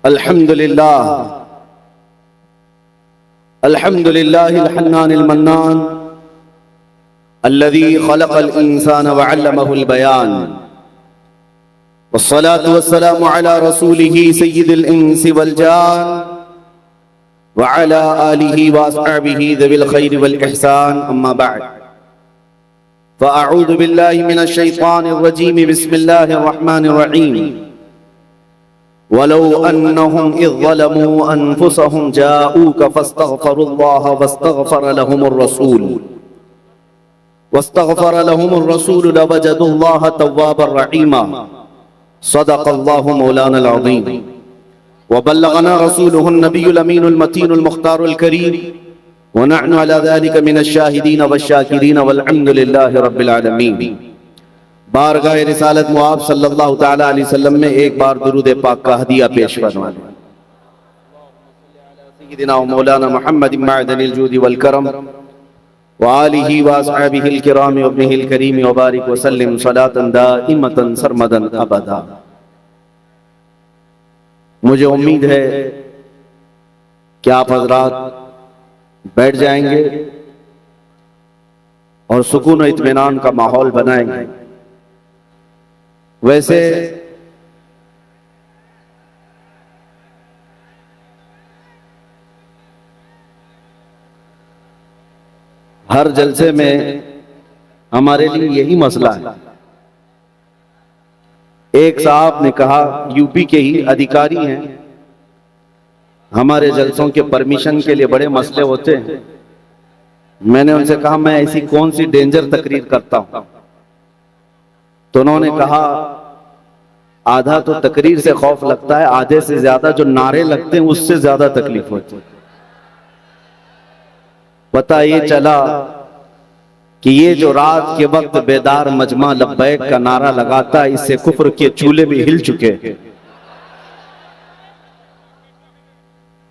अल्हम्दुलिल्लाह अल्हम्दुलिल्लाहिल हन्नानिल मन्नान अल्लज़ी खलक़ल इंसान व अल्लमहुल बयान वस्सलातु वस्सलामु अला रसूलिही सय्यिदिल इंसी वल जान व अला आलिही व अस्हाबिही ज़िल खैरि वल इहसान अम्मा बअद फ़अऊज़ु बिल्लाहि मिनश शैतानिर रजीम बिस्मिल्लाहिर रहमानिर रहीम वलो अन्नहुम इज़ ज़लमू अनफुसहुम जाऊक फस्तग़फ़रुल्लाह वस्तग़फ़र लहुमुर रसूल लवजदुल्लाह तव्वाबर रहीमा सदक़ल्लाहु मौलानाल अज़ीम व बल्लगना रसूलुहुन नबियुल अमीनुल मतीनुल मुख्तारुल करीम व नहनु अला ज़ालिका मिनश शाहिदीन वश्शाकिरीन वल्हम्दुलिल्लाहि रब्बिल आलमीन। बारगाह रिसालत मुआब सल्लल्लाहु तआला अलैहि वसल्लम में एक बार दुरूद पाक का हदिया पेश फरमाएं। सय्यिदिना व मौलाना मुहम्मदिन मअदनिल जूदि वल करम व आलिही व अस्हाबिहिल किराम व इब्निहिल करीम व बारिक व सल्लिम सलातन दाइमतन सरमदन अबदा। मुझे उम्मीद है कि आप हजरात बैठ जाएंगे और सुकून और इत्मीनान का माहौल बनाएंगे। वैसे हर जलसे में हमारे लिए यही मसला है। एक साहब ने कहा, यूपी के ही अधिकारी हैं, हमारे जलसों के परमिशन के लिए बड़े मसले होते हैं। मैंने उनसे कहा मैं ऐसी कौन सी डेंजर तकरीर करता हूं? तो उन्होंने कहा आधा तो तकरीर से खौफ लगता है, आधे से ज्यादा जो नारे लगते हैं उससे ज्यादा तकलीफ होती है। पता ये चला कि ये जो रात के वक्त बेदार मजमा लब्बैक का नारा लगाता है, इससे कुफ्र के चूल्हे भी हिल चुके हैं।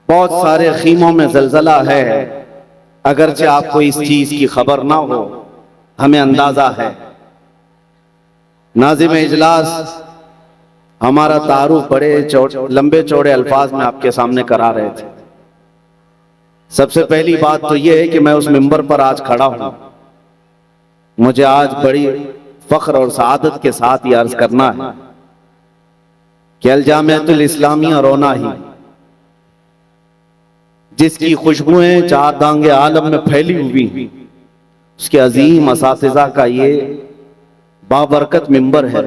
बहुत सारे खीमों में जलजला है, अगरचे आपको इस चीज की खबर ना हो, हमें अंदाजा है। नाज़िम इजलास हमारा तारुफ बड़े लंबे चौड़े अल्फाज में आपके सामने करा रहे थे। सबसे पहली बात तो यह है कि मैं उस मिंबर पर आज खड़ा हूं। मुझे आज बड़ी फख्र और सआदत के साथ ये अर्ज करना है कि अल जामिअतुल इस्लामिया रोनाही, जिसकी खुशबुएं चार दांगे आलम में फैली हुई, उसके अजीम असातिज़ा का ये बाबरकत मिंबर है।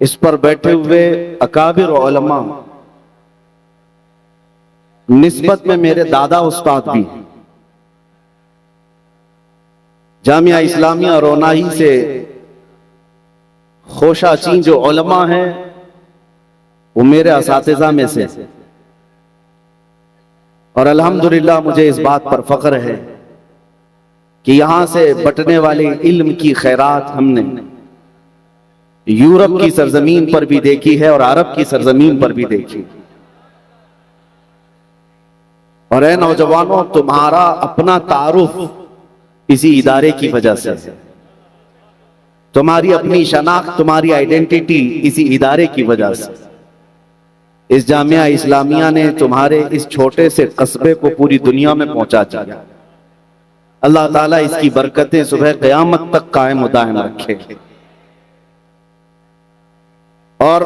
इस पर बैठे हुए अकाबिर उलमा, निस्बत में मेरे दादा उस्ताद भी हैं। जामिया इस्लामिया रोनाही से खोशाची जो उलमा हैं वो मेरे असातिज़ा में से, और अल्हम्दुलिल्लाह मुझे इस बात पर फख्र है कि यहां से बटने वाले इल्म की खैरात हमने यूरोप की सरजमीन पर भी देखी है और अरब की सरजमीन पर भी देखी। और ऐ नौजवानों, तुम्हारा अपना तारुफ इसी इदारे की वजह से, तुम्हारी अपनी शनाख्त, तुम्हारी आइडेंटिटी इसी इदारे की वजह से। इस जामिया इस्लामिया ने तुम्हारे इस छोटे से कस्बे को पूरी दुनिया में पहुंचा दिया। अल्लाह ताला इसकी बरकतें सुबह क़यामत तक कायम व दायम रखे। और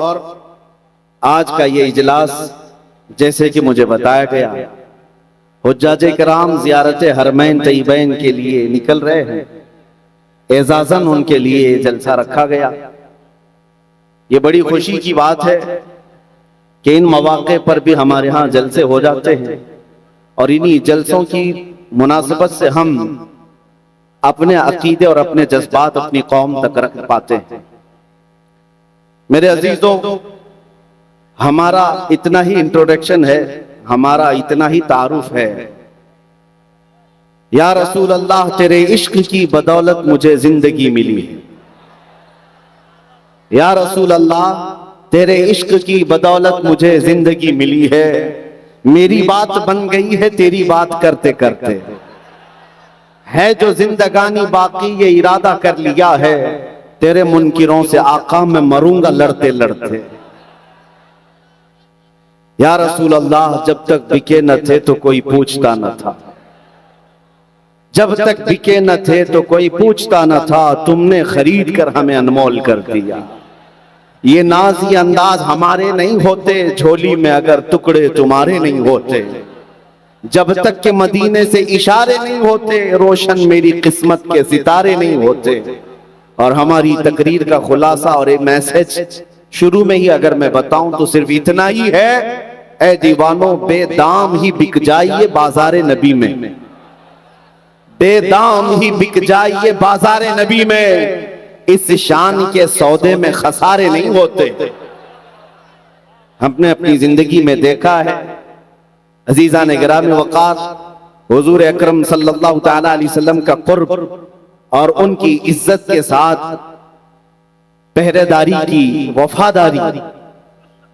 आज का ये इजलास, जैसे कि मुझे बताया गया, हुज्जाजे किराम ज़ियारत हरमैन तय्यबैन के लिए निकल रहे हैं। एजाज़न उनके लिए जलसा रखा गया। ये बड़ी खुशी की बात है कि इन मौक़े पर भी हमारे यहाँ जलसे हो जाते हैं, और इन्हीं जलसों की मुनासिबत से हम अपने अकीदे और अपने जज्बात अपनी कौम तक रख पाते हैं। मेरे अजीजों, हमारा इतना ही इंट्रोडक्शन है, हमारा इतना ही तारुफ है। या रसूल अल्लाह, तेरे इश्क की बदौलत मुझे जिंदगी मिली है। या रसूल अल्लाह, तेरे इश्क की बदौलत मुझे जिंदगी मिली है। मेरी बात बन गई है तेरी बात करते करते, है जो जिंदगानी बाकी ये इरादा कर लिया है, तेरे मुनकिरों से आका मैं मरूंगा लड़ते लड़ते। या रसूल अल्लाह, जब तक बिके न थे तो कोई पूछता न था, जब तक बिके न थे तो कोई पूछता न था, तुमने खरीद कर हमें अनमोल कर दिया। ये नाज़ी अंदाज हमारे नहीं होते, झोली में अगर टुकड़े तुम्हारे नहीं होते, जब तक के मदीने से इशारे नहीं होते, रोशन मेरी किस्मत के सितारे नहीं होते। और हमारी तकरीर का खुलासा और एक मैसेज शुरू में ही अगर मैं बताऊं तो सिर्फ इतना ही है, ऐ दीवानों बेदाम ही बिक जाइए बाजारे नबी में, बेदाम ही बिक जाइए बाजारे नबी में, इस शान के सौदे में खसारे नहीं होते। हमने अपनी जिंदगी में देखा है अजीजा ने गिरामी वक़ार हुजूर अकरम सल्लल्लाहु तआला अलैहि वसल्लम का कुर्ब और उनकी इज्जत के साथ पहरेदारी की वफादारी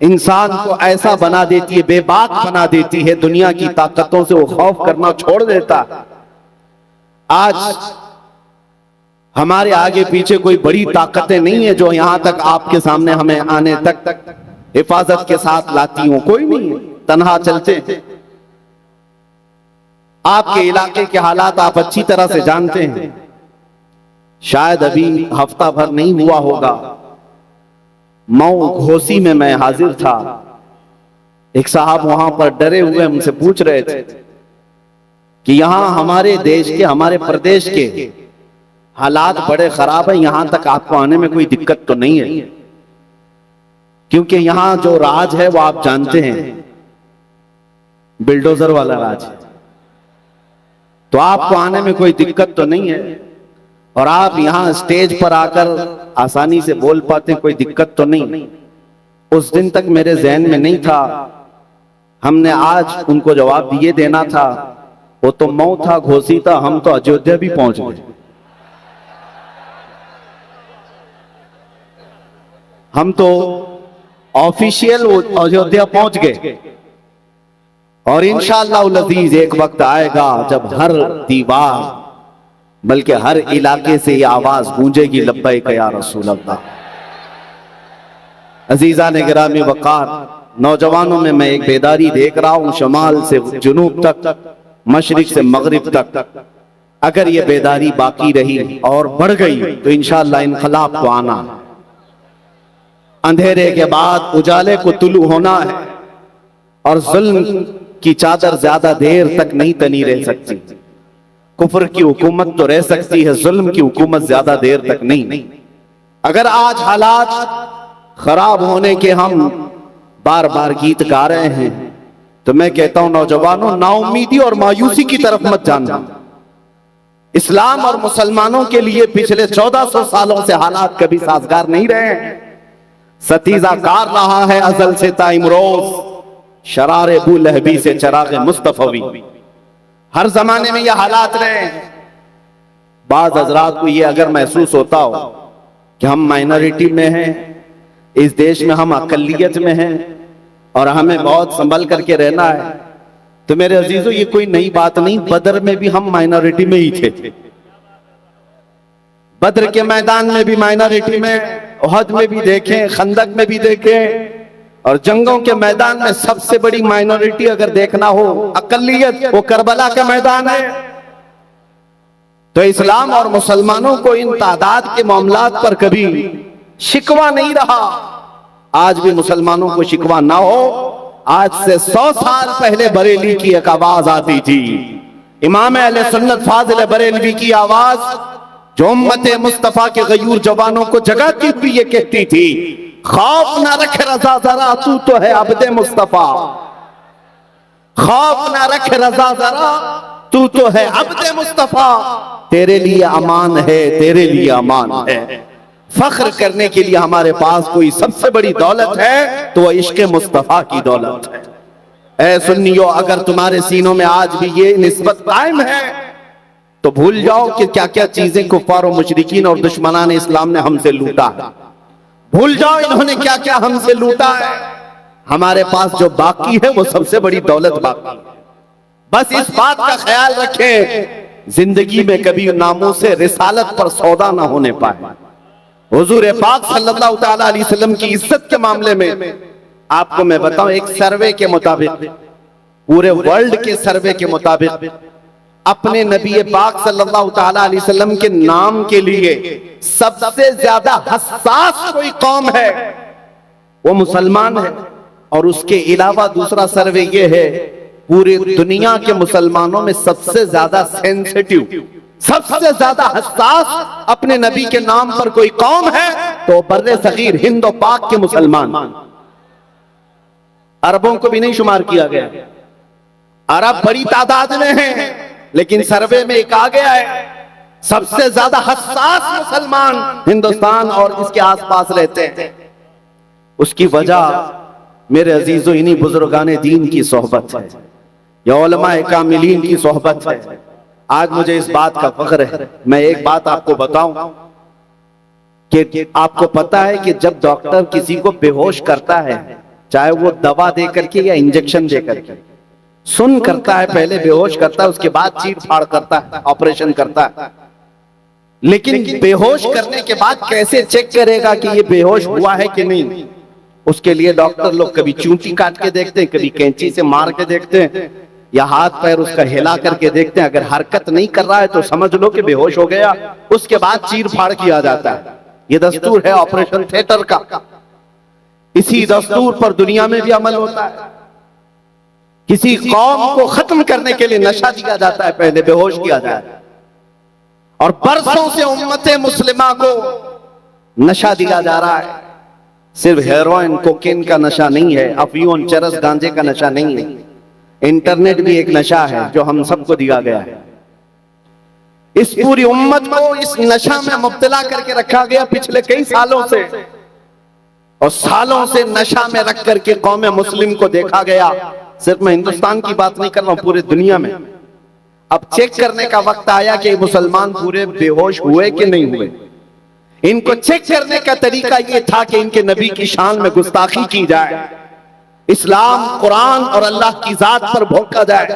इंसान को ऐसा बना देती है, बेबाक बना देती है, दुनिया की ताकतों से वो खौफ करना छोड़ देता। आज हमारे आगे पीछे कोई बड़ी ताकतें नहीं है जो यहां तक आपके सामने हमें आने तक हिफाजत के साथ लाती हूं, कोई नहीं है, तन्हा चलते हैं। आपके इलाके के हालात आप अच्छी तरह से जानते हैं। शायद अभी हफ्ता भर नहीं हुआ होगा, मऊ घोसी में मैं हाजिर था। एक साहब वहां पर डरे हुए हमसे पूछ रहे थे कि यहां हमारे देश के, हमारे प्रदेश के हालात बड़े खराब है, यहां तक आपको आने में कोई दिक्कत तो नहीं है? क्योंकि यहां जो राज है वो आप जानते हैं, बिल्डोजर वाला राज है, तो आपको आने में कोई दिक्कत तो नहीं है। और आप यहां स्टेज पर आकर आसानी से बोल पाते, कोई दिक्कत तो नहीं। उस दिन तक मेरे जहन में नहीं था, हमने आज उनको जवाब दिए देना था। वो तो मऊ था, घोसी था, हम तो अयोध्या भी पहुंच गए। हम तो ऑफिशियल अयोध्या पहुंच गए। और इंशाअल्लाह अज़ीज एक वक्त आएगा जब हर दीवार बल्कि हर इलाके से ये आवाज गूंजेगी, लब्बैक या रसूल अल्लाह। अजीजा ने गिरामी वक़ार, नौजवानों में मैं एक बेदारी देख रहा हूं, शमाल से जुनूब तक, मशरिक से मगरिब तक। अगर ये बेदारी बाकी रही और बढ़ गई तो इंशाअल्लाह इनकलाब को आना है। अंधेरे के बाद उजाले को तुलू होना है, और जुल्म की चादर ज्यादा देर तक नहीं तनी रह सकती। कुफ्र की हुकूमत तो रह सकती है, जुल्म की हुकूमत ज्यादा देर तक नहीं। अगर आज हालात खराब होने के हम बार बार गीत गा रहे हैं, तो मैं कहता हूं नौजवानों, नाउमीदी और मायूसी की तरफ मत जाना। इस्लाम और मुसलमानों के लिए पिछले 1400 सालों से हालात कभी साजगार नहीं रहे हैं। सतीजा कार रहा है अजल से ता इमरोज, शरारे बू लहबी से चराग मुस्तफवी। हर जमाने में ये हालात रहे हैं। बाज हजरात को ये अगर महसूस होता हो कि हम माइनॉरिटी में हैं, इस देश में हम अकलियत में हैं और हमें बहुत संभल करके रहना है, तो मेरे अजीजों ये कोई नई बात नहीं। बदर में भी हम माइनॉरिटी में ही थे, बदर के मैदान में भी माइनॉरिटी में, उहद में भी देखें, खंदक में भी देखें, और जंगों के मैदान में सबसे बड़ी माइनॉरिटी अगर देखना हो, अकलियत, वो करबला का मैदान है। तो इस्लाम और मुसलमानों को इन तादाद के मामलात पर कभी शिकवा नहीं रहा। आज भी मुसलमानों को शिकवा ना हो। आज से 100 साल पहले बरेली की एक आवाज आती थी, इमाम अहले सुन्नत फाजिल बरेलवी की आवाज, जो उम्मत मुस्तफा के गयूर जवानों को जगाती हुई ये कहती थी, खौफ ना रख रजा जरा, तू तो है अब्दे मुस्तफा। खौफ ना रख रजा जरा, तू तो है अब्दे मुस्तफा। तेरे लिए अमान है, तेरे लिए अमान है। फख्र करने के लिए हमारे पास कोई सबसे बड़ी दौलत है तो वह इश्क मुस्तफा की दौलत है। ऐ सुन्नियों, अगर तुम्हारे सीनों में आज भी ये निस्बत कायम है तो भूल जाओ कि क्या क्या चीजें कुफ्फार और मुशरिकीन और दुश्मनान इस्लाम ने हमसे लूटा है। भूल जाओ इन्होंने क्या क्या हमसे लूटा है। हमारे पास जो बाकी है वो सबसे बड़ी दौलत बाकी है। बस इस बात का ख्याल रखें, जिंदगी में कभी नामों से रिसालत पर सौदा ना होने पाए। हुजूर पाक सल्लल्लाहु तआला अलैहि वसल्लम की इज्जत के मामले में आपको मैं बताऊं, एक सर्वे के मुताबिक, पूरे वर्ल्ड के सर्वे के मुताबिक, अपने नबी पाक सल्लल्लाहु तआला अलैहि वसल्लम के नाम के लिए सबसे ज्यादा हसास कोई कौम है वो मुसलमान है। और उसके अलावा दूसरा सर्वे ये है, पूरी दुनिया के मुसलमानों में सबसे ज्यादा सेंसिटिव, सबसे ज्यादा हसास अपने नबी के नाम पर कोई कौम है तो बर्रे सगीर हिंद और पाक के मुसलमान। अरबों को भी नहीं शुमार किया गया। अरब बड़ी तादाद में हैं, लेकिन सर्वे में एक आ गया है, सबसे ज्यादा हसास मुसलमान हिंदुस्तान और इसके आसपास रहते हैं। उसकी वजह मेरे अजीजों इन्हीं बुजुर्गाने दीन की सोहबत है, या उलमाए कामिलीन की सोहबत है। आज मुझे इस बात का फख्र है। मैं एक बात आपको बताऊं कि आपको पता है कि जब डॉक्टर किसी को बेहोश करता है, चाहे वो दवा दे करके या इंजेक्शन दे करके, सुन करता है, पहले बेहोश करता है, उसके बाद चीर फाड़ करता है, ऑपरेशन करता है। लेकिन बेहोश करने के बाद कैसे चेक करेगा कि ये बेहोश हुआ है कि नहीं? उसके लिए डॉक्टर लोग कभी चूंटी काट के देखते हैं, कभी कैंची से मार के देखते हैं, या हाथ पैर उसका हिला करके देखते हैं। अगर हरकत नहीं कर रहा है तो समझ लो कि बेहोश हो गया। उसके बाद चीर फाड़ किया जाता है। ये दस्तूर है ऑपरेशन थिएटर का। इसी दस्तूर पर दुनिया में भी अमल होता है। किसी कौम को खत्म करने के लिए नशा दिया जाता है, पहले बेहोश किया जाए, और बरसों से उम्मते मुस्लिमा को नशा दिया जा रहा है। सिर्फ हेरोइन कोकेन का नशा नहीं है, अफीम चरस गांजे का नशा नहीं है, इंटरनेट भी एक नशा है जो हम सबको दिया गया है। इस पूरी उम्मत को इस नशा में मुब्तला करके रखा गया पिछले कई सालों से, और सालों से नशा में रख करके कौम मुस्लिम को देखा गया। सिर्फ मैं हिंदुस्तान की बात नहीं कर रहा हूं, पूरे दुनिया में। अब चेक करने का वक्त आया कि मुसलमान पूरे बेहोश हुए कि नहीं हुए। इनको चेक करने का तरीका यह था कि इनके नबी की शान में गुस्ताखी की जाए, इस्लाम, कुरान और अल्लाह की जात पर भोंका जाए,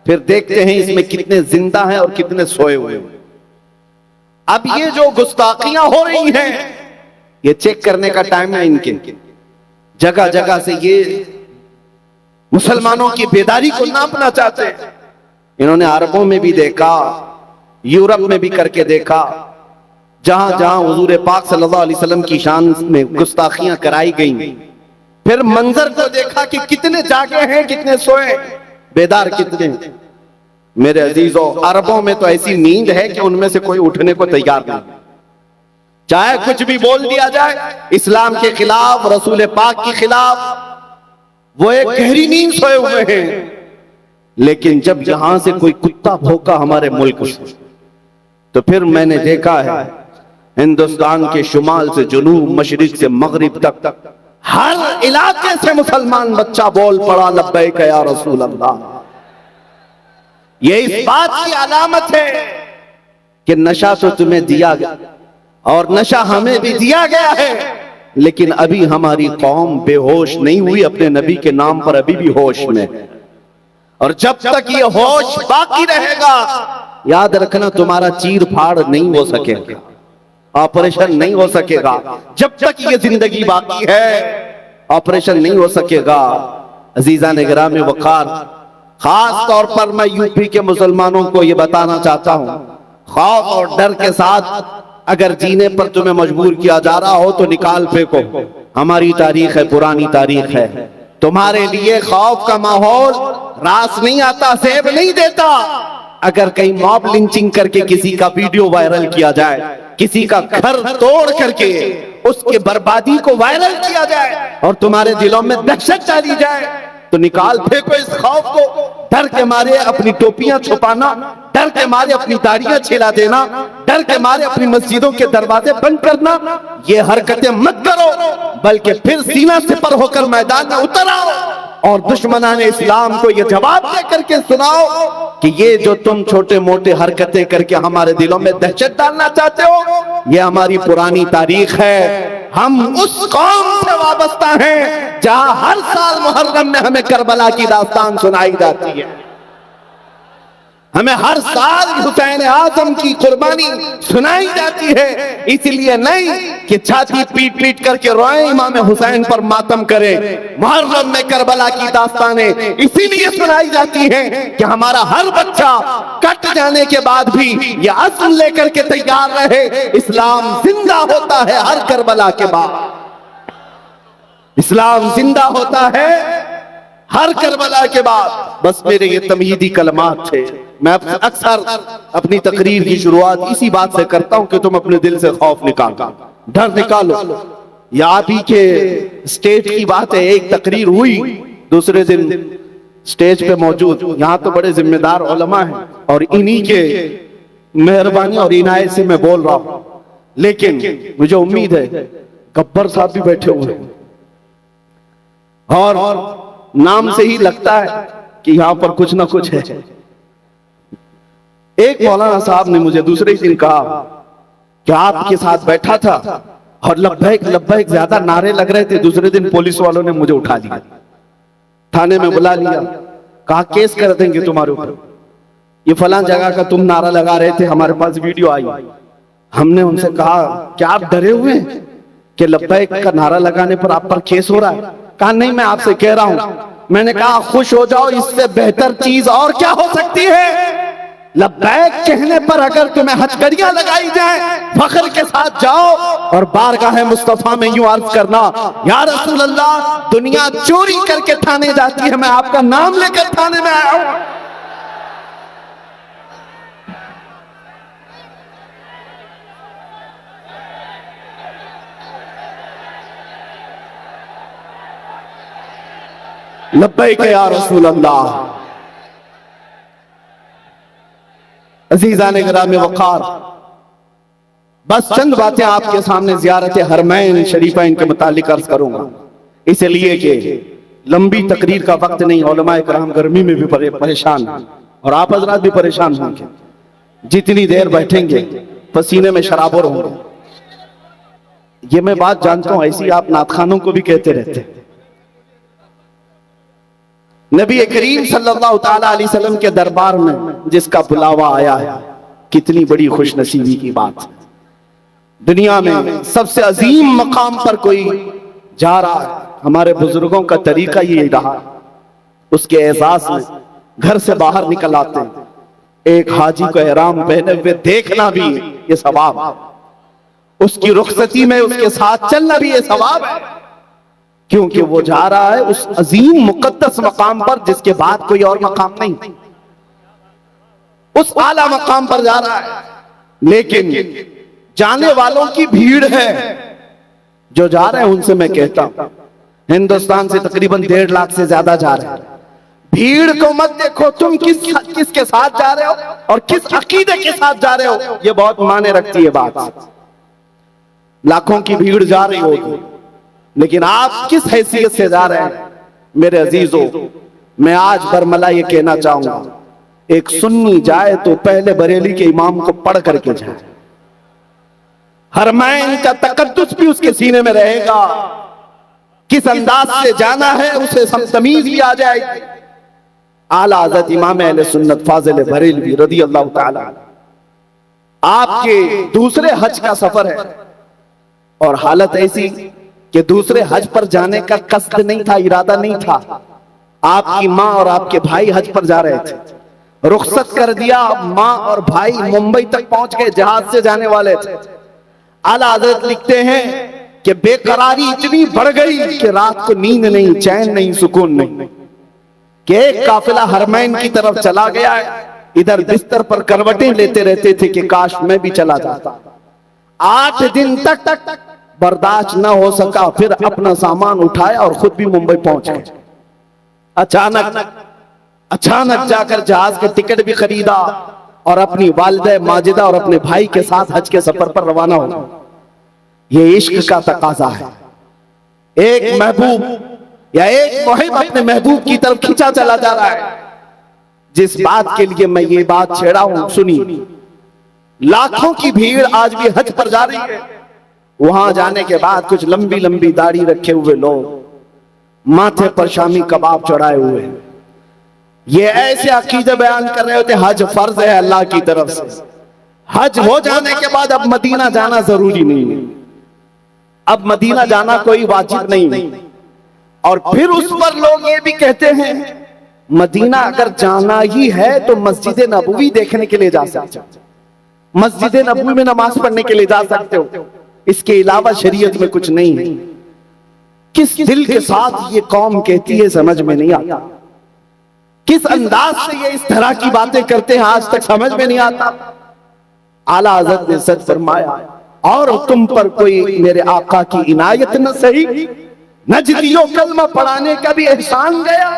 फिर देखते हैं इसमें कितने जिंदा हैं और कितने सोए हुए। अब ये जो गुस्ताखियां हो रही हैं, ये चेक करने का टाइम है इनके। जगह जगह से ये मुसलमानों की बेदारी को नापना चाहते हैं। इन्होंने अरबों में भी देखा, यूरोप में भी करके देखा, जहां जहां हुजूर पाक सल्लल्लाहु अलैहि वसल्लम की शान में गुस्ताखियां कराई गई, फिर मंजर को देखा कि कितने जागे हैं, कितने सोए, बेदार कितने। मेरे अजीजों, अरबों में तो ऐसी नींद है कि उनमें से कोई उठने को तैयार नहीं। चाहे कुछ भी बोल दिया जाए इस्लाम के खिलाफ, रसूल पाक के खिलाफ, वो एक गहरी नींद सोए हुए हैं। लेकिन जब यहां से कोई कुत्ता भौंका हमारे मुल्क से, तो फिर मैंने देखा है हिंदुस्तान के शुमाल से जुनूब, मशरिक से मगरिब तक हर इलाके से मुसलमान बच्चा बोल पड़ा, लब्बैक या रसूल अल्लाह। ये इस बात की अलामत है कि नशा तो तुम्हें दिया गया और नशा हमें भी दिया गया है, लेकिन अभी हमारी कौम बेहोश नहीं हुई, अपने नबी के नाम पर अभी भी होश में है। और जब तक ये होश बाकी रहेगा, याद रखना तुम्हारा चीर फाड़ नहीं हो सकेगा, ऑपरेशन नहीं हो सकेगा। जब तक ये जिंदगी बाकी है, ऑपरेशन नहीं हो सकेगा। अजीजा ने गिरामी वकार, खास तौर पर मैं यूपी के मुसलमानों को ये बताना चाहता हूं, खौफ और डर के साथ अगर जीने पर तुम्हें मजबूर किया जा रहा हो तो निकाल फेंको। हमारी तारीख है, पुरानी तारीख है। तुम्हारे लिए खौफ का माहौल रास नहीं आता, सेब नहीं देता। अगर कहीं मॉब लिंचिंग करके किसी का वीडियो वायरल किया जाए, किसी का घर तोड़ करके उसके बर्बादी को वायरल किया जाए और तुम्हारे दिलों में दहशत डाली जाए, तो निकाल फेंको इस खौफ को। डर के मारे अपनी टोपियां छुपाना, डर के मारे अपनी दाढ़ियां छिला देना, डर के मारे अपनी मस्जिदों के दरवाजे बंद करना, ये हरकतें मत करो, बल्कि फिर सीना से पर होकर मैदान में उतर आओ और दुश्मनाने इस्लाम को ये जवाब दे करके सुनाओ कि ये जो तुम छोटे मोटे हरकतें करके हमारे दिलों में दहशत डालना चाहते हो, ये हमारी पुरानी तारीख है। हम उस कौम से वाबस्ता हैं जहां हर साल मुहर्रम में हमें करबला की दास्तान सुनाई जाती है। हमें हर साल हुसैन आजम की कुर्बानी सुनाई जाती है, इसलिए नहीं कि छाती पीट पीट करके रोए, इमाम हुसैन पर मातम करें। मुहर्रम में करबला की दास्तानें इसीलिए सुनाई जाती हैं कि हमारा हर बच्चा कट जाने के बाद भी ये अज़्म लेकर के तैयार रहे, इस्लाम जिंदा होता है हर करबला के बाद, इस्लाम जिंदा होता है हर करबला के बाद। बस मेरे ये तमहीदी कलमात थे। मैं अक्सर अपनी तकरीर की शुरुआत इसी बात से करता हूं कि तुम अपने दिल से खौफ निकालो, डर निकालो। या आप ही के स्टेज की बात है, एक तकरीर हुई, दूसरे दिन स्टेज पे मौजूद, यहाँ तो बड़े जिम्मेदार उलमा हैं और इन्हीं के मेहरबानी और इनायत से मैं बोल रहा हूं, लेकिन मुझे उम्मीद है गब्बर साहब भी बैठे हुए हैं और नाम से ही लगता है कि यहां पर कुछ ना कुछ है। एक मौलाना साहब ने मुझे दूसरे दिन कहा कि आपके साथ बैठा था और लब्बैक लब्बैक ज्यादा नारे लग रहे थे। दूसरे दिन पुलिस वालों ने मुझे उठा लिया, थाने में बुला लिया, कहा केस कर देंगे तुम्हारे ऊपर, ये फलां जगह का तुम नारा लगा रहे थे, हमारे पास वीडियो आई। हमने उनसे कहा क्या आप डरे हुए हैं कि लब्बैक का नारा लगाने पर आप पर केस हो रहा है? कहा नहीं, मैं आपसे कह रहा हूं। मैंने कहा खुश हो जाओ, इससे बेहतर चीज और क्या हो सकती है? लब्बैक कहने पर अगर तुम्हें हथकड़ियां लगाई जाए, फख्र के साथ जाओ और बारगाह मुस्तफा में यूं अर्ज करना, या रसूल अल्लाह, दुनिया चोरी करके थाने जाती है, मैं आपका नाम लेकर थाने में आया हूं। लब्बैक या रसूल अल्लाह। अजीज़ान गिराम वक़ार, बस चंद बातें आपके सामने ज़ियारत हरमैन शरीफैन के मुतालिक अर्ज करूंगा, इसलिए कि लंबी तकरीर का वक्त नहीं। उलमाए किराम गर्मी में भी परेशान हैं और आप हजरात भी परेशान होंगे, जितनी देर बैठेंगे पसीने में शराबोर होंगे। ये मैं बात जानता हूं, ऐसी आप नातखानों को भी कहते रहते हैं। नबी करीम सल्लल्लाहु ताला अलैहि वसल्लम के दरबार में जिसका बुलावा आया है, कितनी बड़ी खुशनसीबी की बात है। दुनिया में सबसे अजीम मकाम पर कोई जा रहा है, हमारे बुजुर्गों का तरीका ये रहा, उसके एहसास में घर से बाहर निकल आते हैं, एक हाजी को एहराम पहने हुए देखना भी ये सवाब है, उसकी रुखसती में उसके साथ चलना भी ये सवाब है, क्योंकि वो जा रहा है उस अजीम मुकद्दस मकाम पर जिसके बाद कोई और मकाम नहीं, उस आला मकाम पर जा रहा है। लेकिन जाने वालों की भीड़ है, जो जा रहे हैं उनसे मैं कहता हूं, हिंदुस्तान से तकरीबन 1.5 लाख से ज्यादा जा रहे हैं। भीड़ को मत देखो, तुम किसके साथ जा रहे हो और किस अकीदे के साथ जा रहे हो, ये बहुत मायने रखती है बात। लाखों की भीड़ जा रही होगी, लेकिन आप किस हैसियत से जा रहे हैं? मेरे अजीजों, मैं आज बरमला ये कहना चाहूंगा, एक सुन्नी जाए तो पहले बरेली के इमाम को पढ़ करके जाए, हरमैन का तकद्दुस भी उसके सीने में रहेगा, किस अंदाज से जाना है उसे सब तमीज भी आ जाएगी। आला हज़रत इमाम अहले सुन्नत फाज़िल बरेलवी रज़ी अल्लाह ताला, आपके दूसरे हज का सफर है और हालत ऐसी कि दूसरे हज पर जाने का कस्द नहीं था, इरादा नहीं था। आपकी माँ और आपके भाई हज पर जा रहे थे, रुखसत कर दिया, माँ और भाई मुंबई तक पहुंच गए, जहाज से जाने वाले थे। आला हज़रत लिखते हैं कि बेकरारी इतनी बढ़ गई कि रात को नींद नहीं, चैन नहीं, सुकून नहीं, कि एक काफिला हरमैन की तरफ चला गया है, इधर बिस्तर पर करवटें लेते रहते थे कि काश मैं भी चला जाता। 8 दिन तक बर्दाश्त न हो सका, फिर अपना सामान उठाया और खुद भी मुंबई पहुंच गए। अचानक जाकर जहाज के टिकट भी खरीदा और अपनी वालिदा माजिदा और अपने भाई के साथ हज के सफर पर रवाना हो। ये इश्क का तकाजा है, एक महबूब या एक मुहिब अपने महबूब की तरफ खींचा चला जा रहा है। जिस बात के लिए मैं ये बात छेड़ा हूं, सुनिए, लाखों की भीड़ आज भी हज पर जा रही है। वहां जाने के बाद कुछ लंबी लंबी दाढ़ी रखे हुए लोग, माथे पर शामी कबाब चढ़ाए हुए, ये ऐसे अकीदे बयान कर रहे होते हज फर्ज है अल्लाह की तरफ से, हज हो जाने के बाद अब मदीना जाना जरूरी नहीं है, अब मदीना जाना कोई वाजिब नहीं है। और फिर उस पर लोग ये भी कहते हैं मदीना अगर जाना ही है तो मस्जिद नबवी देखने के लिए जा सकते हो, मस्जिद नबवी में नमाज पढ़ने के लिए जा सकते हो, इसके अलावा शरीयत में कुछ नहीं है। किस दिल के साथ ये कौम कहती है समझ में नहीं आता, किस अंदाज से ये इस तरह की बातें करते हैं आज तक समझ में नहीं आता। आला हज़रत ने सच फरमाया, और तुम पर कोई मेरे आका की इनायत न सही, नजदियों कलमा पढ़ाने का भी एहसान गया।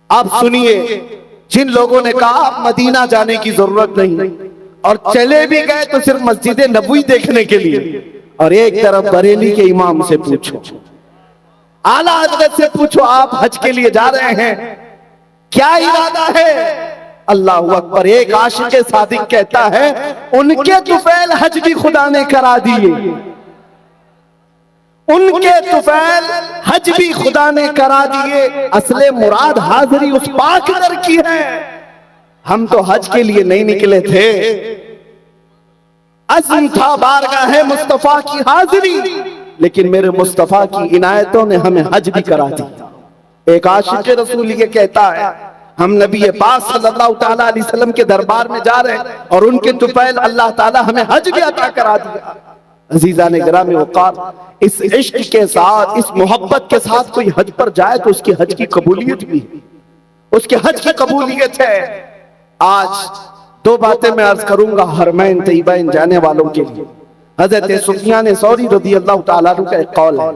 आप सुनिए, जिन लोगों ने कहा आप मदीना जाने की जरूरत नहीं और चले भी गए तो सिर्फ मस्जिद नबवी देखने के लिए, और एक तरफ बरेली के इमाम से पूछो, आला हज़रत से पूछो, आप हज के लिए जा रहे हैं, क्या इरादा है? अल्लाह अकबर। एक आशिक सादिक कहता है उनके तुफैल हज भी खुदा ने करा दिए, उनके तुफैल हज भी खुदा ने करा दिए। असले मुराद हाजिरी उस पाक दर की है, हम तो हज के लिए नहीं निकले थे, अज़्म था बारगाह मुस्तफा की हाजिरी, लेकिन मेरे मुस्तफा की इनायतों ने हमें हज भी करा दी। एक आशिक रसूल ये कहता है हम नबी पाक सल्लल्लाहु तआला अलैहि वसल्लम के दरबार में जा रहे हैं और उनके तुफैल अल्लाह ताला हमें हज भी अता करा दिया। अजीज़ान गिरामी वक़ार, इस इश्क के साथ, इस मोहब्बत के साथ कोई हज पर जाए तो उसकी हज की कबूलियत भी है, उसके हज की कबूलियत है। आज दो बातें मैं अर्ज करूंगा हरमैन तैयबैन जाने वालों के लिए। हजरत सुफियान सौरी रज़ियल्लाहु तआला अन्हु का एक कौल है,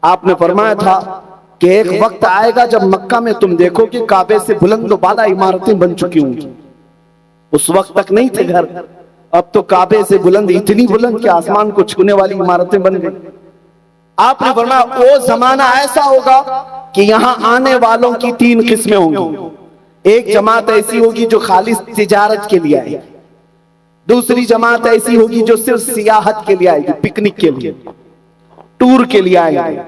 आपने फरमाया था कि एक वक्त आएगा जब मक्का में तुम देखोगे काबे से बुलंद बाला इमारतें बन चुकी होंगी। उस वक्त तक नहीं थे घर, अब तो काबे से बुलंद, इतनी बुलंद कि आसमान को छूने वाली इमारतें बन गई। आपने फरमाया वो जमाना ऐसा होगा कि यहाँ आने वालों की तीन किस्में होंगी। एक जमात ऐसी होगी जो खालिस तिजारत के लिए आएगी, दूसरी जमात ऐसी होगी जो सिर्फ सियाहत के लिए आएगी, पिकनिक के लिए, टूर के लिए आएगी,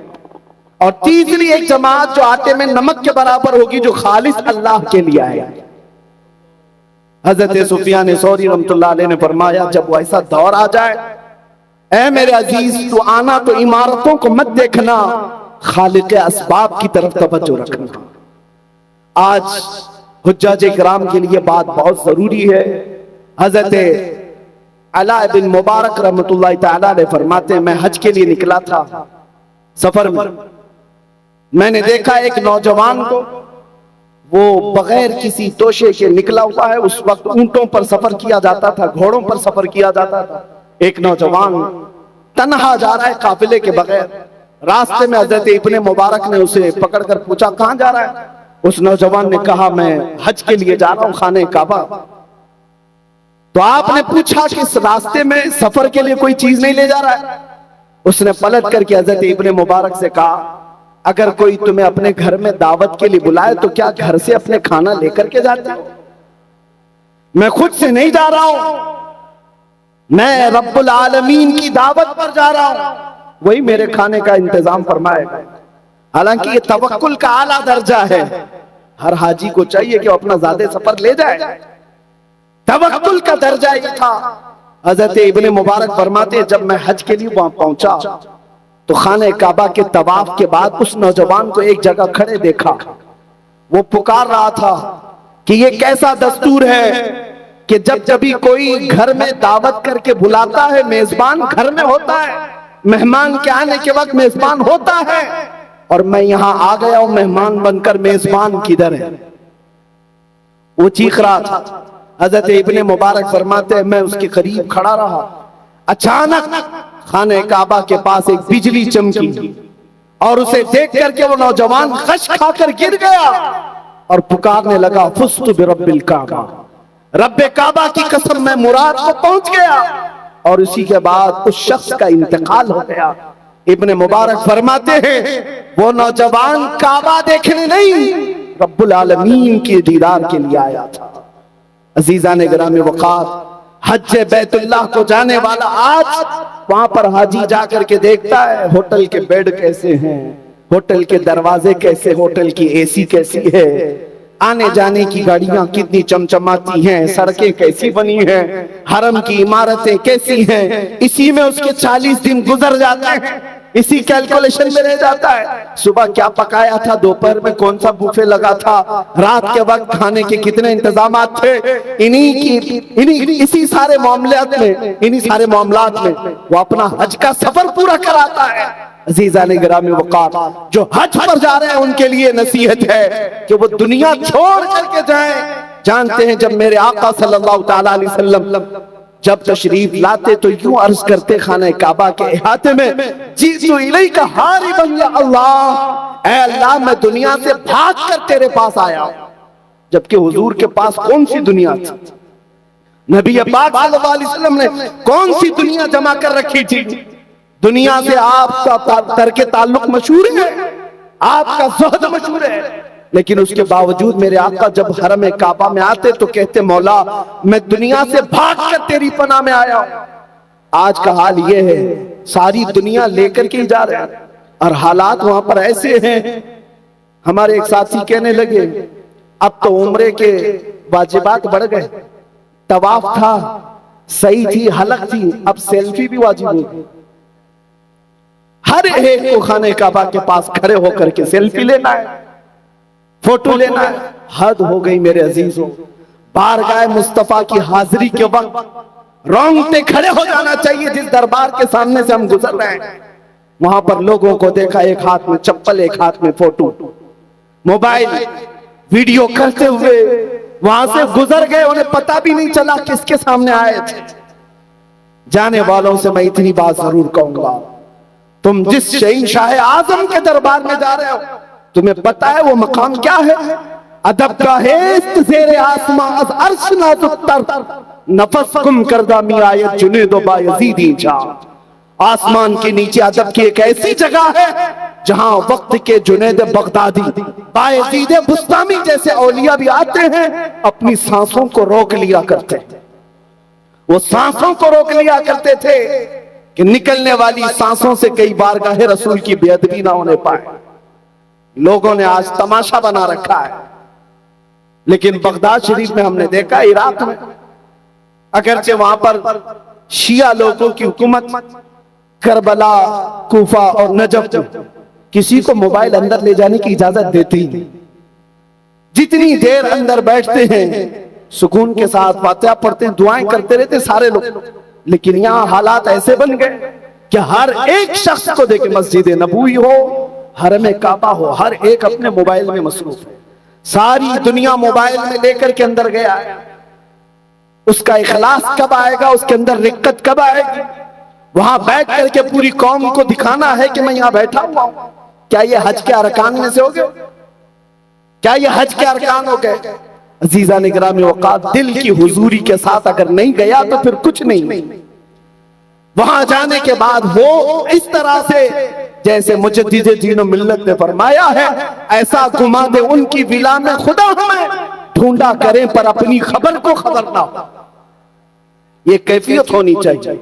और तीसरी एक जमात जो आटे में नमक के बराबर होगी जो खालिस अल्लाह के लिए आएगी। हजरत सुफियान सौरी रहमतुल्लाह अलैह ने फरमाया जब वो ऐसा दौर आ जाए, ऐ मेरे अजीज तू आना तो इमारतों को मत देखना, खालिक असबाब की तरफ तवज्जो रखना। आज हुज्जाज इकराम के लिए बात बहुत जरूरी है। हजरत अला बिन मुबारक रहमतुल्लाह तआला अलैह फरमाते हैं मैं हज के लिए निकला था, सफर में मैंने देखा एक नौजवान को, वो बगैर किसी तोशे के निकला हुआ है। उस वक्त ऊंटों पर सफर किया जाता था, घोड़ों पर सफर किया जाता था। एक नौजवान तन्हा जा रहा है काफिले के बगैर। रास्ते में हजरत इब्ने मुबारक ने उसे पकड़कर पूछा कहां जा रहा है? उस नौजवान ने कहा मैं हज के लिए जा रहा हूं, खाने काबा। तो आपने पूछा कि इस रास्ते में सफर के लिए कोई चीज नहीं ले जा रहा है? उसने पलट करके हजरत इब्ने मुबारक से कहा अगर कोई तुम्हें अपने घर में दावत के लिए बुलाए तो क्या घर से अपने खाना लेकर के जाते हो? मैं खुद से नहीं जा रहा हूं, मैं रब्बुल आलमीन की दावत पर जा रहा हूं, वही मेरे खाने का इंतजाम फरमाएगा। हालांकि ये तवक्कुल का आला दर्जा है, हर हाजी को चाहिए कि वो अपना ज़्यादा सफर ले जाए। तवक्कुल का दर्जा ये था। हजरत इब्ने मुबारक फरमाते जब मैं हज के लिए वहां पहुंचा तो खाने काबा के तवाफ के बाद उस नौजवान को एक जगह खड़े देखा। वो पुकार रहा था कि ये कैसा दस्तूर है कि जब जभी कोई घर में दावत करके बुलाता है, मेजबान घर में होता है, मेहमान के आने के वक्त मेजबान होता है, और मैं यहां आ गया हूं मेहमान बनकर, मेजबान किधर है? वो चीख रहा था। हजरत इब्ने मुबारक फरमाते हैं मैं उसके करीब खड़ा रहा। अचानक खाने काबा के पास एक बिजली चमकी और उसे देख करके वो नौजवान खश खाकर गिर गया और पुकारने लगा फुस्तु बिरब्बिल काबा, रब्बे काबा की कसम मैं मुराद को पहुंच गया। और उसी के बाद उस शख्स का इंतकाल हो गया। इब्ने मुबारक फरमाते हैं वो नौजवान काबा देखने नहीं, रब्बुल आलमीन के दीदार के लिए आया था। अजीज़ान गिरामी वक़ार, हज बैतुल्लाह को जाने वाला आज वहां पर हाजी जाकर के देखता है होटल के बेड कैसे हैं, होटल के दरवाजे कैसे, होटल की एसी कैसी है, आने जाने की गाड़ियां कितनी चमचमाती हैं, सड़कें कैसी बनी हैं, हरम की इमारतें कैसी हैं, इसी में उसके 40 दिन गुजर जाते हैं, इसी कैलकुलेशन में रह जाता है। सुबह क्या पकाया था, दोपहर में कौन सा बुफे लगा था, रात के वक्त खाने के कितने इंतजामात थे, इसी सारे मामलात में, इन्हीं सारे मामलात में वो अपना हज का सफर पूरा कराता है। अजीज़ान गिरामी वक़ार, जो हज पर जा रहे हैं उनके लिए नसीहत है कि वो दुनिया छोड़ करके जाएं। जानते हैं जब मेरे आका सल्लल्लाहु तआला अलैहि वसल्लम जब तशरीफ लाते तो यूं अर्ज करते खाने काबा के इहाते में, जीतु इलैका हारिबन या अल्लाह, ऐ अल्लाह मैं दुनिया से भाग कर तेरे पास आया। जबकि हुजूर के पास कौन सी दुनिया थी, नबी पाक सल्लल्लाहु अलैहि वसल्लम ने कौन सी दुनिया जमा कर रखी थी। दुनिया से आपका तर्के ताल्लुक मशहूर है, आपका ज़ुहद मशहूर है, लेकिन उसके बावजूद मेरे आका जब हरम काबा में आते तो कहते मौला मैं दुनिया से भागकर तेरी पनाह में आया हूं। आज का हाल ये है, सारी दुनिया लेकर के जा रहे हैं और हालात वहां पर ऐसे हैं। हमारे एक साथी कहने लगे अब तो उम्रे के वाजिबात बढ़ गए, तवाफ था, सही थी, हलक थी, अब सेल्फी भी वाजिब हो गई। हर एक को खाने काबा के पास खड़े होकर के सेल्फी लेना है, फोटो लेना है। हद हो गई मेरे अजीजों। बारगाह मुस्तफा की हाजिरी के वक्त रोंगटे खड़े हो जाना चाहिए। जिस दरबार के सामने से हम गुजर रहे हैं वहां पर लोगों को देखा, एक हाथ में चप्पल, एक हाथ में फोटो, मोबाइल वीडियो करते हुए वहां से गुजर गए, उन्हें पता भी नहीं चला किसके सामने आए थे। जाने वालों से मैं इतनी बात जरूर कहूंगा, तुम जिस शहंशाह आजम के दरबार में जा रहे हो तुम्हें पता है वो मकाम क्या है। अदब का है ज़ेरे आसमां अज़ अर्श नाज़ुत्तर, नफस गुम करदा मी आयत जुनैद बायज़ीदी जा। आसमान के नीचे अदब की एक ऐसी जगह है जहां वक्त के जुनैद बगदादी, बायज़ीद बुस्तामी जैसे औलिया भी आते हैं, अपनी सांसों को रोक लिया करते हैं। वो सांसों को रोक लिया करते थे कि निकलने वाली सांसों से कई बारगाह रसूल की बेअदबी ना होने पाए। लोगों ने आज तमाशा बना रखा है, लेकिन बगदाद शरीफ में हमने देखा, इराक में अगरचे वहां पर शिया लोगों की हुकूमत, करबला, कूफा और नजफ में किसी को मोबाइल अंदर ले जाने की इजाजत देती नहीं। जितनी देर अंदर बैठते हैं सुकून के साथ फातिहा पढ़ते हैं, दुआएं करते रहते सारे लोग। लेकिन यहाँ हालात ऐसे बन गए कि हर एक शख्स को देखे, मस्जिद नबवी हो, हरम काबा हो, हर एक अपने मोबाइल में मसरूफ है। सारी दुनिया मोबाइल में लेकर के अंदर गया है। उसका इखलास कब आएगा, उसके अंदर रिक्कत कब आएगी। वहां बैठ करके पूरी कौम को दिखाना है कि मैं यहां बैठा हुआ हूं। क्या ये हज के अरकान में से हो गए? क्या ये हज के अरकान हो गए? अजीज़ान गिरामी वक़ात, दिल की हुजूरी के साथ अगर नहीं गया तो फिर कुछ नहीं। वहां जाने के बाद वो इस तरह से जैसे मुजद्दिद दीन व मिल्लत ने फरमाया है, ऐसा घुमा दे उनकी विला में खुदा हमें, ढूंढा करें पर अपनी खबर को खबर ना हो। ये कैफियत होनी चाहिए,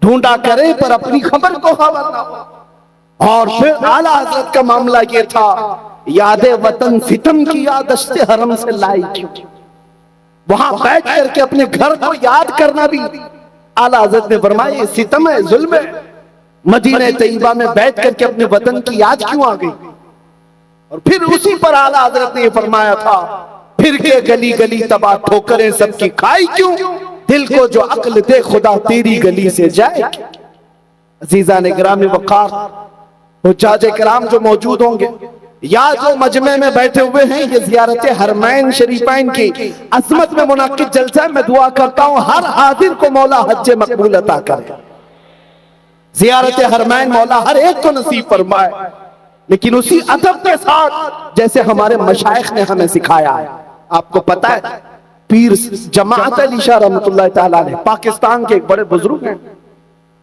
ढूंढा करें पर अपनी खबर को खबर ना हो। और फिर आला हजरत का मामला ये था, यादे वतन सितम की यादश्ते हरम से लाई क्यों। वहां बैठ करके अपने घर को याद करना भी आला हजरत ने फरमाया सितम है, जुल्म है। मदीना तैयबा में बैठ करके अपने वतन की याद क्यों आ गई। और फिर उसी पर आला हजरत ने फरमाया था, फिर के गली गली तबाह ठोकरें सबकी खाई क्यों, दिल को जो अक्ल दे खुदा तेरी गली से जाए। अजीज़ान गिरामी वक़ार, हुज्जाज किराम जो मौजूद होंगे या जो मजमे में बैठे हुए हैं, ये ज़ियारत हरमैन शरीफैन की अज़मत में मुनाकिद जलसा। मैं दुआ करता हूँ हर हाजिर को मौला हज मकबूल अता करे, ज़ियारत हरमैन मौला हर एक को नसीब फरमाए, लेकिन उसी अदब के साथ जैसे हमारे मशाइख ने हमें सिखाया है। आपको पता है पीर जमाअत अली शाह रहमतुल्लाह तआला अलैह पाकिस्तान के एक बड़े बुजुर्ग हैं,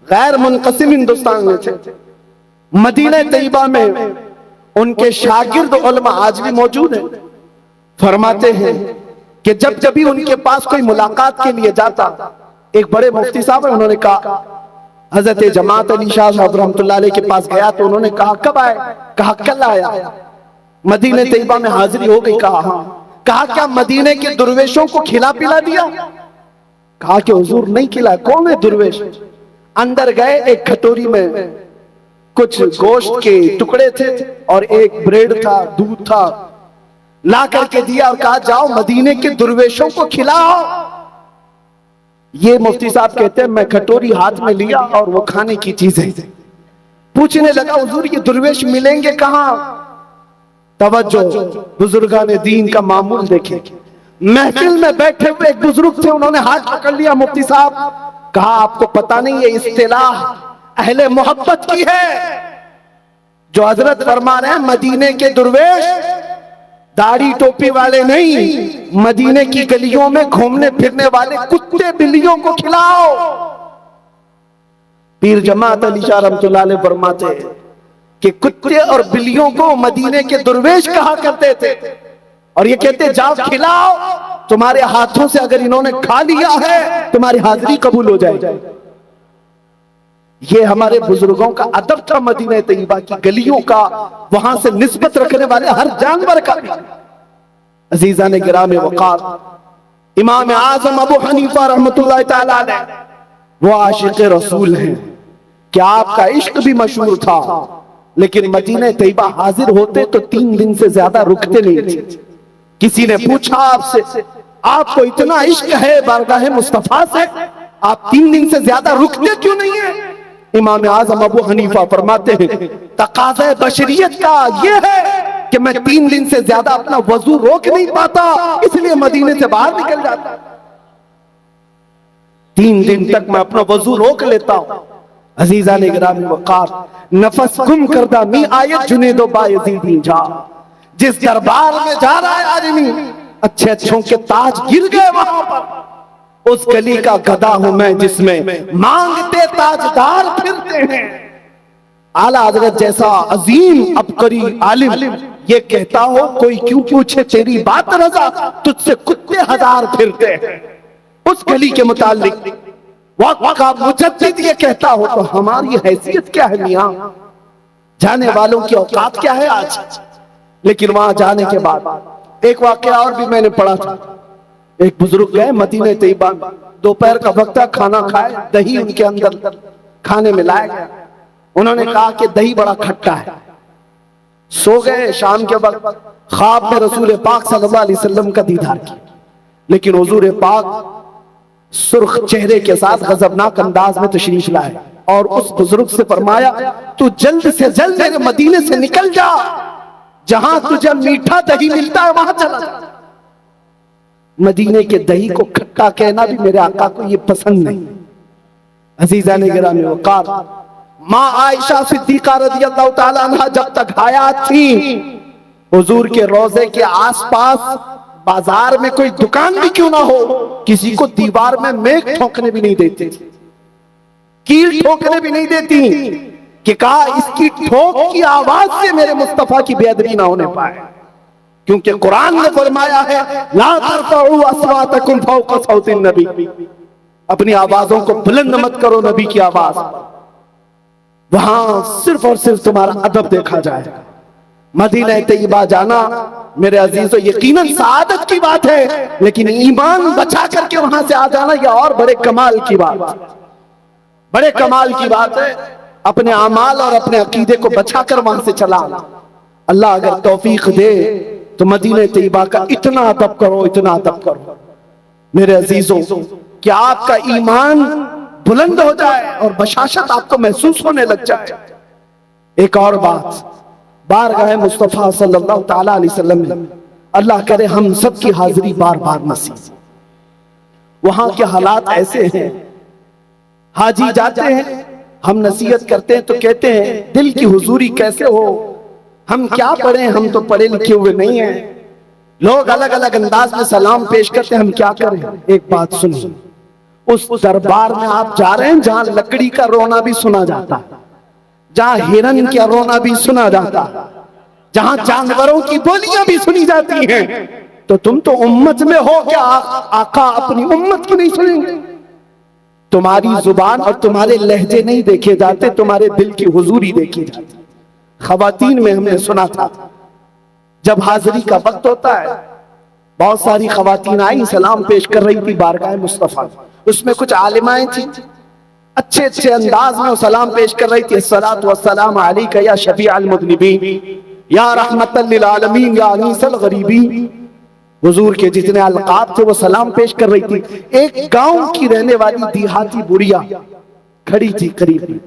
गैर मुनक़सिम हिंदुस्तान में थे। मदीना तैयबा में उनके शागिर्द उलमा आज भी मौजूद हैं। फरमाते हैं कि जब जब भी उनके पास कोई मुलाकात के लिए जाता, एक बड़े मुफ्ती साहब है, उन्होंने कहा हजरत जमात अली शाह साहब रहमतुल्लाह अलैह के पास गया तो उन्होंने कहा कब आए? कहा कल आया। मदीने तैयबा में हाजिरी हो गई? कहा हाँ। कहा क्या मदीने के दुर्वेशों को खिला पिला दिया? कहा कि हुजूर नहीं खिला। कौन है दुर्वेश? अंदर गए, एक कटोरी में कुछ गोश्त के टुकड़े थे और एक ब्रेड था, दूध था, ला करके दिया और कहा जाओ मदीने के दुर्वेशों को खिलाओ। ये मुफ्ती साहब कहते हैं मैं कटोरी हाथ में लिया और वो खाने की चीजें। पूछने लगा हुजूर ये दुर्वेश मिलेंगे कहां? तवज्जो, बुजुर्गान दीन का मामूल देखें। महफिल में बैठे हुए एक बुजुर्ग थे, उन्होंने हाथ पकड़ लिया मुफ्ती साहब। कहा आपको पता नहीं ये इस्तिलाह अहले मोहब्बत की है। जो हजरत फरमा रहे हैं मदीने के दुर्वेश दाढ़ी टोपी वाले नहीं, मदीने की गलियों में घूमने फिरने वाले कुत्ते बिल्लियों को खिलाओ। पीर जमात अली शाह रहमतुल्लाह अलैह फरमाते हैं कि कुत्ते और बिल्लियों को मदीने के दुर्वेश कहा करते थे और ये कहते जाओ खिलाओ, तुम्हारे हाथों से अगर इन्होंने खा लिया है तुम्हारी हाजिरी कबूल हो जाएगी। ये हमारे बुजुर्गों का अदब था मदीना तैयबा की गलियों का, वहां से निस्बत रखने वाले हर जानवर का। अजीजान गिराम वक़ार, इमाम आजम अबू हनीफा रहमतुल्लाह तआला अलैह वो आशिक रसूल हैं। क्या आपका इश्क भी मशहूर था, लेकिन मदीना तैयबा हाजिर होते तो 3 दिन से ज्यादा रुकते नहीं थे। किसी ने पूछा आपसे आपको इतना इश्क है बारगाह मुस्तफा से, आप 3 दिन से ज्यादा रुकते क्यों नहीं है? इमाम आजम अबू हनीफा फरमाते हैं तकाज़े बशरियत का ये है कि मैं 3 दिन से ज्यादा अपना वजू रोक नहीं पाता, इसलिए मदीने से बाहर निकल जाता। 3 दिन तक मैं अपना वजू रोक लेता हूं। अजीजा ने गिरामी वक़ार, नफस गुम करदा मी आयत जुनेदो बायज़ीदी जा। जिस दरबार में जा रहा है आदमी, अच्छे अच्छों के ताज गिर गए वहां पर। उस गली का गधा हूं मैं जिसमें मांगते ताजदार फिरते हैं। आला हजरत जैसा अजीम अबकरी आलिम ये कहता हो कोई क्यों पूछे तेरी बात रजा, तुझसे कुत्ते हजार फिरते हैं। उस गली के मुतालिक वक्त का मुजद्दिद ये कहता हो तो हमारी हैसियत क्या है मियां? जाने वालों की औकात क्या है आज? लेकिन वहां जाने के बाद एक वाकया और भी मैंने पढ़ा था। एक बुजुर्ग गए मदीने तैयबा, दोपहर का वक्त था, खाना खाए, दही उनके अंदर खाने में लाया गया। उन्होंने कहा कि दही बड़ा खट्टा है। सो गए। शाम के वक्त ख्वाब में रसूल पाक सल्लल्लाहु अलैहि वसल्लम का दीदार किया, लेकिन हुजूर पाक सुर्ख चेहरे के साथ गजबनाक अंदाज में तशरीफ लाए और उस बुजुर्ग से फरमाया तू जल्द से जल्द मेरे मदीने से निकल जा, जहां तुझे मीठा दही मिलता है वहां चला जा। मदीने के दही को खट्टा कहना भी मेरे आका को ये पसंद नहीं। अजीजा ने गिरामी वक़ार, माँ आयशा सिद्दीका रज़ियल्लाहु ताला अन्हा जब तक हयात थी, हुजूर के रोजे के आसपास बाजार में कोई दुकान भी क्यों ना हो, किसी को दीवार में मेघ ठोकने भी नहीं देती, कील ठोकने भी नहीं देती कि कहा इसकी ठोक की आवाज से मेरे मुस्तफा की बेअदबी ना होने पाए। क्योंकि कुरान ने फरमाया है ला तरफउ अस्वातकुम फौका सौतिन नबी, अपनी आवाजों को बुलंद मत करो नबी की आवाज। वहां सिर्फ और सिर्फ तुम्हारा अदब देखा जाएगा। मदीना तैयबा जाना मेरे अजीजों यकीनन सआदत की बात है, लेकिन ईमान बचा करके वहां से आ जाना यह और बड़े कमाल की बात, बड़े कमाल की बात है। अपने अमाल और अपने अकीदे को बचा कर वहां से चला। अल्लाह अगर तौफीक दे तो मदीना तैयबा का इतना अदब करो, इतना अदब करो मेरे अजीजों कि आपका ईमान बुलंद हो जाए और बशाशत आपको महसूस होने लग जाए। एक और बात, बारगाह मुस्तफा सल्लल्लाहु ताला अलैहि वसल्लम में अल्लाह करे हम सब की हाजिरी बार बार नसीब। वहां के हालात ऐसे हैं, हाजी जाते हैं, हम नसीहत करते हैं तो कहते हैं दिल की हुजूरी कैसे हो, हम क्या पढ़े, हम तो पढ़े लिखे हुए नहीं हैं। लोग अलग अलग अंदाज में सलाम पेश करते हैं, हम क्या करें। एक बात सुनिए, उस दरबार में आप जा रहे हैं जहां लकड़ी का रोना भी सुना जाता है, जहां हिरन का रोना भी सुना जाता है, जहां जानवरों की बोलियां भी सुनी जाती हैं, तो तुम तो उम्मत में हो क्या आका अपनी उम्मत की नहीं सुनेंगे? तुम्हारी जुबान और तुम्हारे लहजे नहीं देखे जाते, तुम्हारे दिल की हुजूरी देखी जाती। खवातीन में हमने सुना था जब हाजिरी का वक्त होता है, बहुत सारी खवातीन आई, सलाम पेश कर रही थी बारगाह मुस्तफा। उसमें कुछ आलिमाएं थी, अच्छे अच्छे अंदाज में सलाम पेश कर रही थी। अस्सलातु वस्सलाम अलैका या शफीअल मुज़निबीन या रहमतल लिल आलमीन या अनीसल गरीबीन। हुजूर के जितने अलकाब थे वो सलाम पेश कर रही थी। एक गांव की रहने वाली देहाती बुढ़िया खड़ी थी करीब।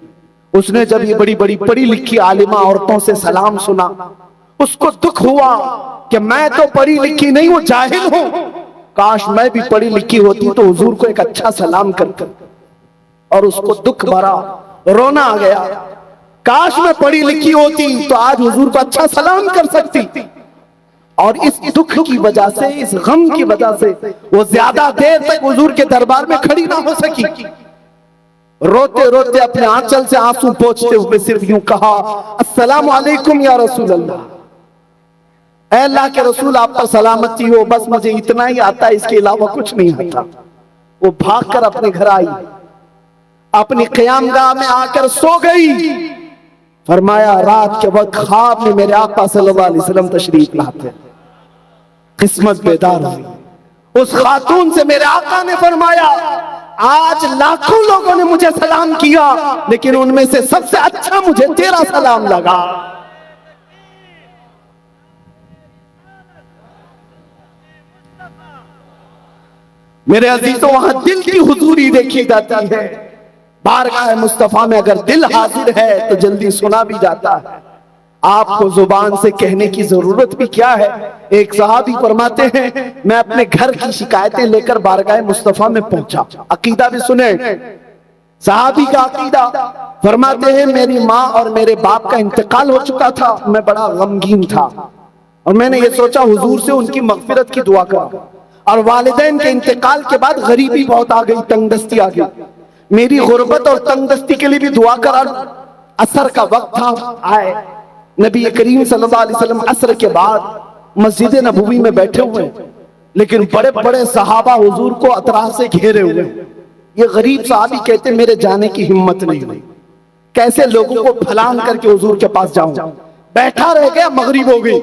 उसने जब ये बड़ी बड़ी पढ़ी लिखी आलिमा औरतों से सलाम सुना, उसको दुख हुआ कि मैं तो पढ़ी लिखी नहीं हूं, जाहिल हूं। काश मैं भी पढ़ी लिखी होती तो हुजूर को एक अच्छा सलाम करता। और उसको दुख भरा रोना आ गया, काश मैं पढ़ी लिखी होती तो आज हुजूर को अच्छा सलाम कर सकती। और इस दुख की वजह से, इस गम की वजह से वो ज्यादा देर तक हुजूर के दरबार में खड़ी ना हो सकी। रोते रोते अपने आंचल से आंसू पोंछते हुए सिर्फ यूं कहा, अस्सलामु अलैकुम या रसूल अल्लाह। ऐ अल्लाह के रसूल, आप पर सलामती हो, बस मुझे इतना ही आता है, इसके अलावा कुछ नहीं आता। वो भागकर अपने घर आई, अपनी क़यामगाह में आकर सो गई। फरमाया रात के वक्त ख्वाब में मेरे आका सल्लल्लाहु अलैहि वसल्लम तशरीफ लाते, किस्मत बेदार हुई। उस खातून से मेरे आका ने फरमाया, आज लाखों लोगों ने मुझे सलाम किया, लेकिन उनमें से सबसे अच्छा मुझे तेरा सलाम लगा। मेरे अजीजों, वहां दिल की हुजूरी देखी जाती है। बारगाह मुस्तफा में अगर दिल हाजिर है तो जल्दी सुना भी जाता है। आपको जुबान से कहने की जरूरत भी क्या है। एक सहाबी फरमाते हैं, मैं अपने घर की शिकायतें लेकर बारगाह मुस्तफा में पहुंचा। अकीदा भी सुने, सहाबी का अकीदा फरमाते हैं, मेरी माँ और मेरे बाप का इंतकाल हो चुका था। मैं बड़ा गमगीन था और मैंने ये सोचा हुजूर से उनकी मगफिरत की दुआ करूं। और वालिदैन के इंतकाल के बाद गरीबी बहुत आ गई, तंगदस्ती आ गई। मेरी गुर्बत और तंगदस्ती के लिए भी दुआ करा। असर का वक्त था, आए नबी करीम सल्लल्लाहु अलैहि वसल्लम असर के बाद मस्जिद नबवी में बैठे हुए, लेकिन बड़े बड़े सहाबा हुजूर को अतराफ से घेरे हुए। ये गरीब सहाबी कहते मेरे जाने की हिम्मत नहीं हुई, कैसे लोगों को फलांग करके हुजूर के पास जाऊं। बैठा रह गया, मगरिब हो गई।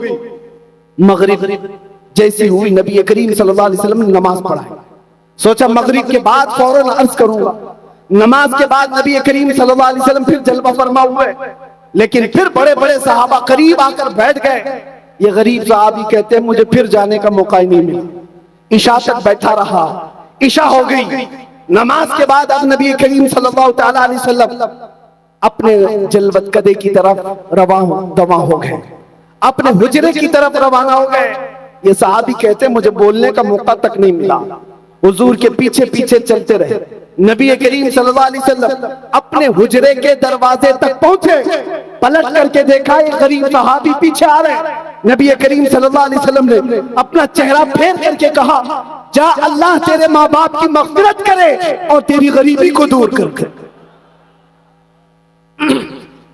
मगरिब जैसी हुई, नबी करीम सल्लल्लाहु अलैहि वसल्लम ने नमाज पढ़ाई। सोचा मगरिब के बाद फौरन अर्ज करूंगा। नमाज के बाद नबी करीम सल्लल्लाहु अलैहि वसल्लम फिर जलवा फरमा हुए, लेकिन फिर बड़े बड़े सहाबा करीब आकर बैठ गए। ये गरीब सहाबी कहते हैं मुझे फिर जाने का मौका ही नहीं मिला। इशा तक बैठा रहा, इशा हो गई। नमाज के बाद अब नबी करीम सल्लल्लाहु अलैहि वसल्लम अपने जलवत कदे की तरफ रवा हो गए, अपने हुजरे की तरफ रवाना हो गए। ये सहाबी कहते मुझे बोलने का मौका तक नहीं मिला, हुजूर के पीछे पीछे चलते रहे। नबी करीम सल्लल्लाहु अलैहि वसल्लम अपने हुजरे के दरवाजे तक पहुंचे, पलट करके देखा ये गरीब सहाबी पीछे आ रहे। नबी करीम सल्लल्लाहु अलैहि वसल्लम ने अपना चेहरा फेर करके कहा, जा अल्लाह तेरे माँ बाप की मग़फ़िरत करे और तेरी गरीबी को दूर कर।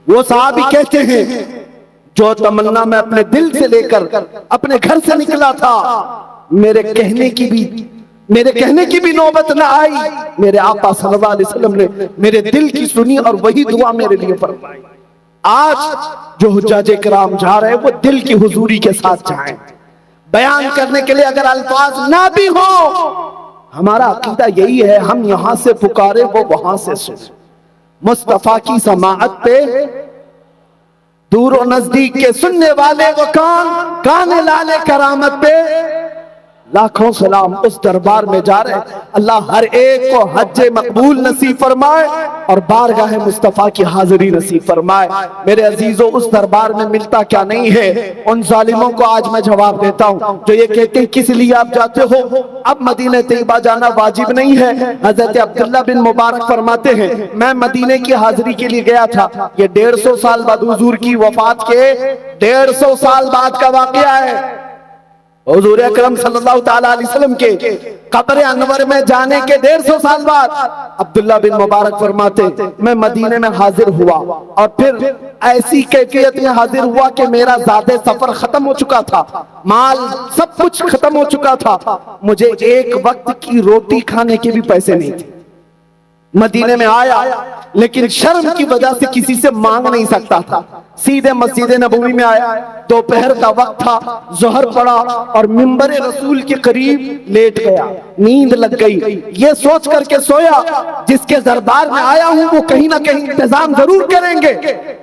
वो सहाबी कहते हैं जो तमन्ना मैं अपने दिल से लेकर अपने घर से निकला था, मेरे कहने की भी नौबत न आई। मेरे आका सल्लल्लाहु अलैहि वसल्लम ने मेरे दिल की सुनी और वही दुआ मेरे लिए फरमाई। आज जो हुज्जाज किराम जा रहे हैं वो दिल की हुजूरी के साथ जाएं। बयान करने के लिए अगर अल्फाज ना भी हो, हमारा अकीदा यही है, हम यहां से पुकारे वो वहां से सुने। मुस्तफा की समाअत पे दूर और नजदीक के सुनने वाले वो कान लाले करामत पे लाखों सलाम। उस दरबार में जा रहे, अल्लाह हर एक को हज मकबूल नसीब फरमाए और बारगाह मुस्तफा की हाजिरी नसीब फरमाए। मेरे अजीजों, उस दरबार में मिलता क्या नहीं है। उन जालिमों को आज मैं जवाब देता हूं जो ये कहते हैं किस लिए आप जाते हो। अब मदीने तैयबा जाना वाजिब नहीं है। हजरत अब्दुल्ला बिन मुबारक फरमाते हैं, मैं मदीने की हाजिरी के लिए गया था। ये 150 साल बाद, हुजूर की वफात के 150 साल बाद का वाकया है। हुजूर अकरम सल्लल्लाहु ताला अलैहि वसल्लम के कब्र अनवर में जाने के 150 साल बाद अब्दुल्ला बिन मुबारक फरमाते, मैं मदीने में हाजिर हुआ और फिर ऐसी कैफियत में हाजिर हुआ कि मेरा ज़ादे सफर खत्म हो चुका था, माल सब कुछ खत्म हो चुका था। मुझे एक वक्त की रोटी खाने के भी पैसे नहीं थे। मदीने में आया, लेकिन शर्म की वजह से किसी से मांग नहीं सकता था। सीधे मस्जिद नबवी में आया, दोपहर का वक्त था, जोहर पड़ा और मिंबर रसूल के करीब लेट गया। नींद लग गई, ये सोच करके सोया जिसके दरबार में आया हूं वो कहीं ना कहीं इंतजाम जरूर करेंगे।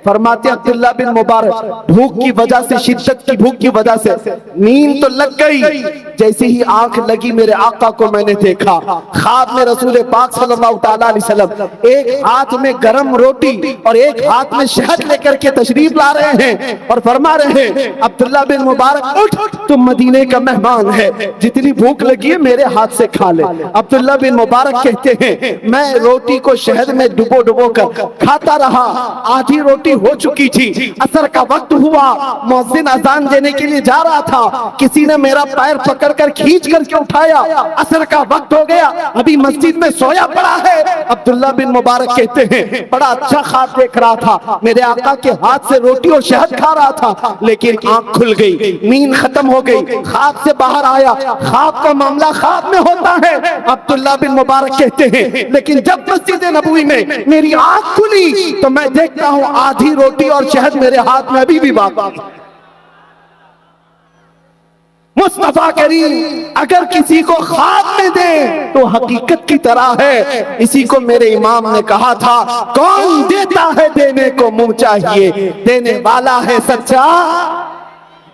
फरमाते अब्दुल्ला बिन मुबारक, भूख की वजह से, शिद्दत की भूख की वजह से नींद तो लग गई। जैसे ही आंख लगी मेरे आका को मैंने देखा, ख्वाब में रसूल पाक सल्लल्लाहु अलैहि वसल्लम एक हाथ में गरम रोटी और एक हाथ में शहद लेकर के तशरीफ ला रहे हैं और फरमा रहे हैं, अब्दुल्ला बिन मुबारक उठ, तुम मदीने का मेहमान है, जितनी भूख लगी है मेरे हाथ से खा ले। अब्दुल्ला बिन मुबारक कहते हैं, मैं रोटी को शहद में डुबो डुबो कर खाता रहा। आधी रोटी हो चुकी थी, असर का वक्त हुआ, मुअज्जिन अजान देने के लिए जा रहा था, किसी ने मेरा पैर पकड़कर खींच करके उठाया, असर का वक्त हो गया, अभी मस्जिद में सोया पड़ा है। अब्दुल्ला बिन मुबारक कहते हैं, बड़ा अच्छा ख्वाब देख रहा था, मेरे आका के हाथ से रोटी और शहद खा रहा था, लेकिन आंख खुल गई, नींद खत्म हो गई, ख्वाब से बाहर आया। ख्वाब का मामला ख्वाब में होता है। अब्दुल्ला बिन मुबारक कहते हैं, लेकिन जब मस्जिद नबवी में मेरी आंख खुली तो मैं देखता हूं आधी रोटी और शहद मेरे हाथ में अभी भी बाकी। मुस्तफा करीम अगर किसी को ख्वाब में दे तो हकीकत की तरह है। इसी को मेरे इमाम ने कहा था, कौन देता है देने को मुंह चाहिए, देने वाला है सच्चा,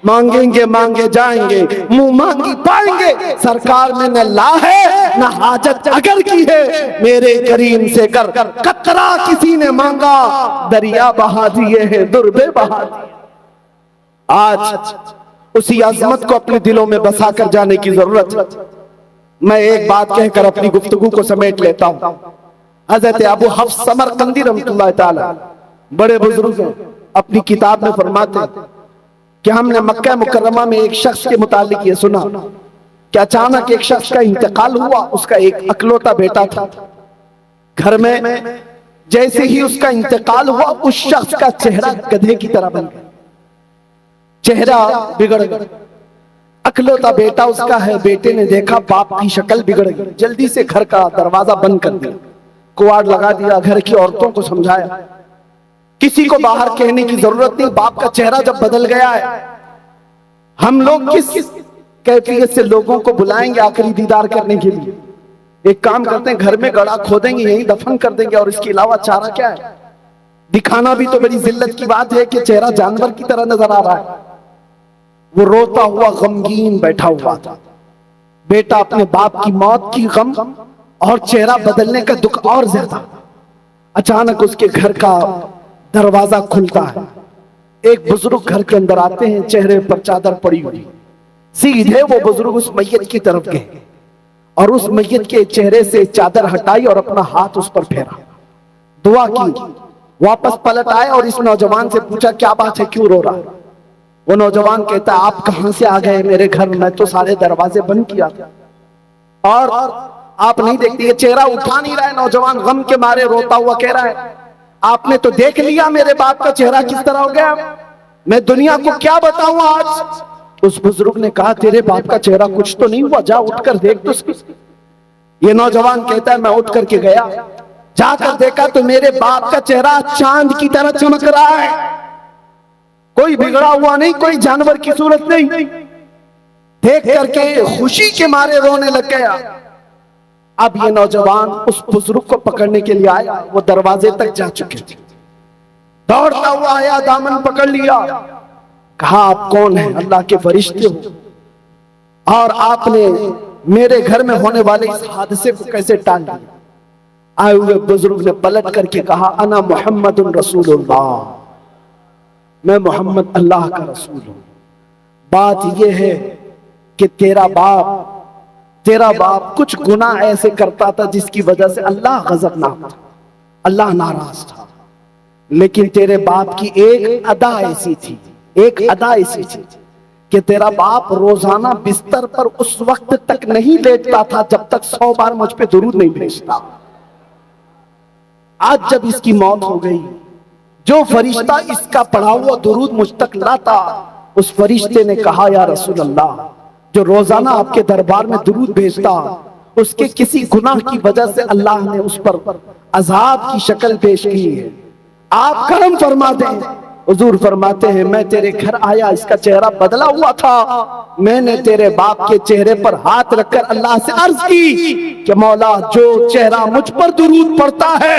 मांगेंगे मांगे जाएंगे, मुंह मांगी पाएंगे। सरकार ने न ला है न हाजत अगर की है, मेरे करीम से कर कतरा किसी ने मांगा, दरिया बहा दिए हैं, दुर्बे बहा दिए। आज उसी अजमत को अपने दिलों में बसा कर जाने की जरूरत है। मैं एक बात कहकर अपनी गुफ्तगू को समेट लेता हूं। हजरत अबू हफ्स समरकंदी रहमतुल्लाह ताला बड़े बुजुर्ग हैं, अपनी किताब में फरमाते हैं कि हमने मक्का मुकर्रमा में एक शख्स के मुतालिक ये सुना कि अचानक एक शख्स का इंतकाल हुआ। उसका एक अकलौता बेटा था घर में। जैसे ही उसका इंतकाल हुआ उस शख्स का चेहरा गधे की तरह बन गया, चेहरा बिगड़ गया। अकलौता बेटा उसका है, बेटे ने देखा बाप की शक्ल बिगड़ गई, जल्दी से घर का दरवाजा बंद कर दिया, कुआड़ लगा दिया, घर की औरतों को समझाया, किसी को बाहर कहने की जरूरत नहीं। बाप का चेहरा जब बदल गया है, हम लोग किस कैफियत से लोगों को बुलाएंगे आखिरी दीदार करने के लिए? एक काम करते हैं, घर में गड़ा खोदेंगे, यही दफन कर देंगे, और इसके अलावा चारा क्या है? दिखाना भी तो बड़ी जिल्लत की बात है कि चेहरा जानवर की तरह नजर आ रहा है। वो रोता हुआ गमगीन बैठा हुआ था, बेटा अपने बाप की मौत की गम और चेहरा बदलने का दुख और ज्यादा। अचानक उसके घर का दरवाजा खुलता है, एक बुजुर्ग घर के अंदर आते हैं, चेहरे पर चादर पड़ी हुई। सीधे वो बुजुर्ग उस मैयत की तरफ गए और उस मैयत के चेहरे से चादर हटाई और अपना हाथ उस पर फेरा, दुआ की। वापस पलट आए और इस नौजवान से पूछा, क्या बात है, क्यों रो रहा है? वो नौजवान कहता, आप कहां से आ गए मेरे घर? मैं तो सारे दरवाजे बंद किया था और आप नहीं देखती। ये चेहरा उठा नहीं रहा है, नौजवान गम के मारे रोता हुआ कह रहा है, आपने तो देख लिया मेरे बाप का चेहरा किस तरह हो गया, मैं दुनिया को क्या बताऊं आज? उस बुजुर्ग ने कहा, तेरे बाप का चेहरा कुछ तो नहीं हुआ, जा उठकर देख तो सही। ये नौजवान कहता है, मैं उठ करके गया, जाकर देखा तो मेरे बाप का चेहरा चांद की तरह चमक रहा है, कोई बिगड़ा हुआ नहीं, कोई जानवर की सूरत नहीं। देख करके खुशी के मारे रोने लग गया। अब ये नौजवान उस बुजुर्ग को पकड़ने के लिए आया, वो दरवाजे तक जा चुके थे, दौड़ता हुआ आया, दामन पकड़ लिया, कहा, आप कौन हैं? अल्लाह के फरिश्ते हो और आपने मेरे घर में होने वाले इस हादसे को कैसे टाल दिया? आए हुए बुजुर्ग ने पलट करके कहा, अना मुहम्मदुन रसूलुल्लाह, मैं मोहम्मद अल्लाह का रसूल हूं। बात यह है कि तेरा बाप कुछ गुनाह ऐसे करता था जिसकी वजह से अल्लाह गजबनाक था, अल्लाह नाराज था, लेकिन तेरे बाप की एक अदा ऐसी थी कि तेरा बाप रोजाना बिस्तर पर उस वक्त तक नहीं लेटता था जब तक 100 बार मुझ पे दुरूद नहीं भेजता। आज जब इसकी मौत हो गई, जो फरिश्ता इसका पढ़ा हुआ दुरूद मुझ तक लाता, उस फरिश्ते ने कहा, या रसूल अल्लाह, जो रोजाना आपके दरबार में दुरूद भेजता, उसके किसी गुनाह की वजह से अल्लाह ने उस पर अजाब की शक्ल पेश की है, आप करम फरमा दें। हुजूर फरमाते हैं मैं तेरे घर आया, इसका चेहरा बदला हुआ था, मैंने तेरे बाप के चेहरे पर हाथ रखकर अल्लाह से अर्ज की कि मौला जो चेहरा मुझ पर दुरूद पड़ता है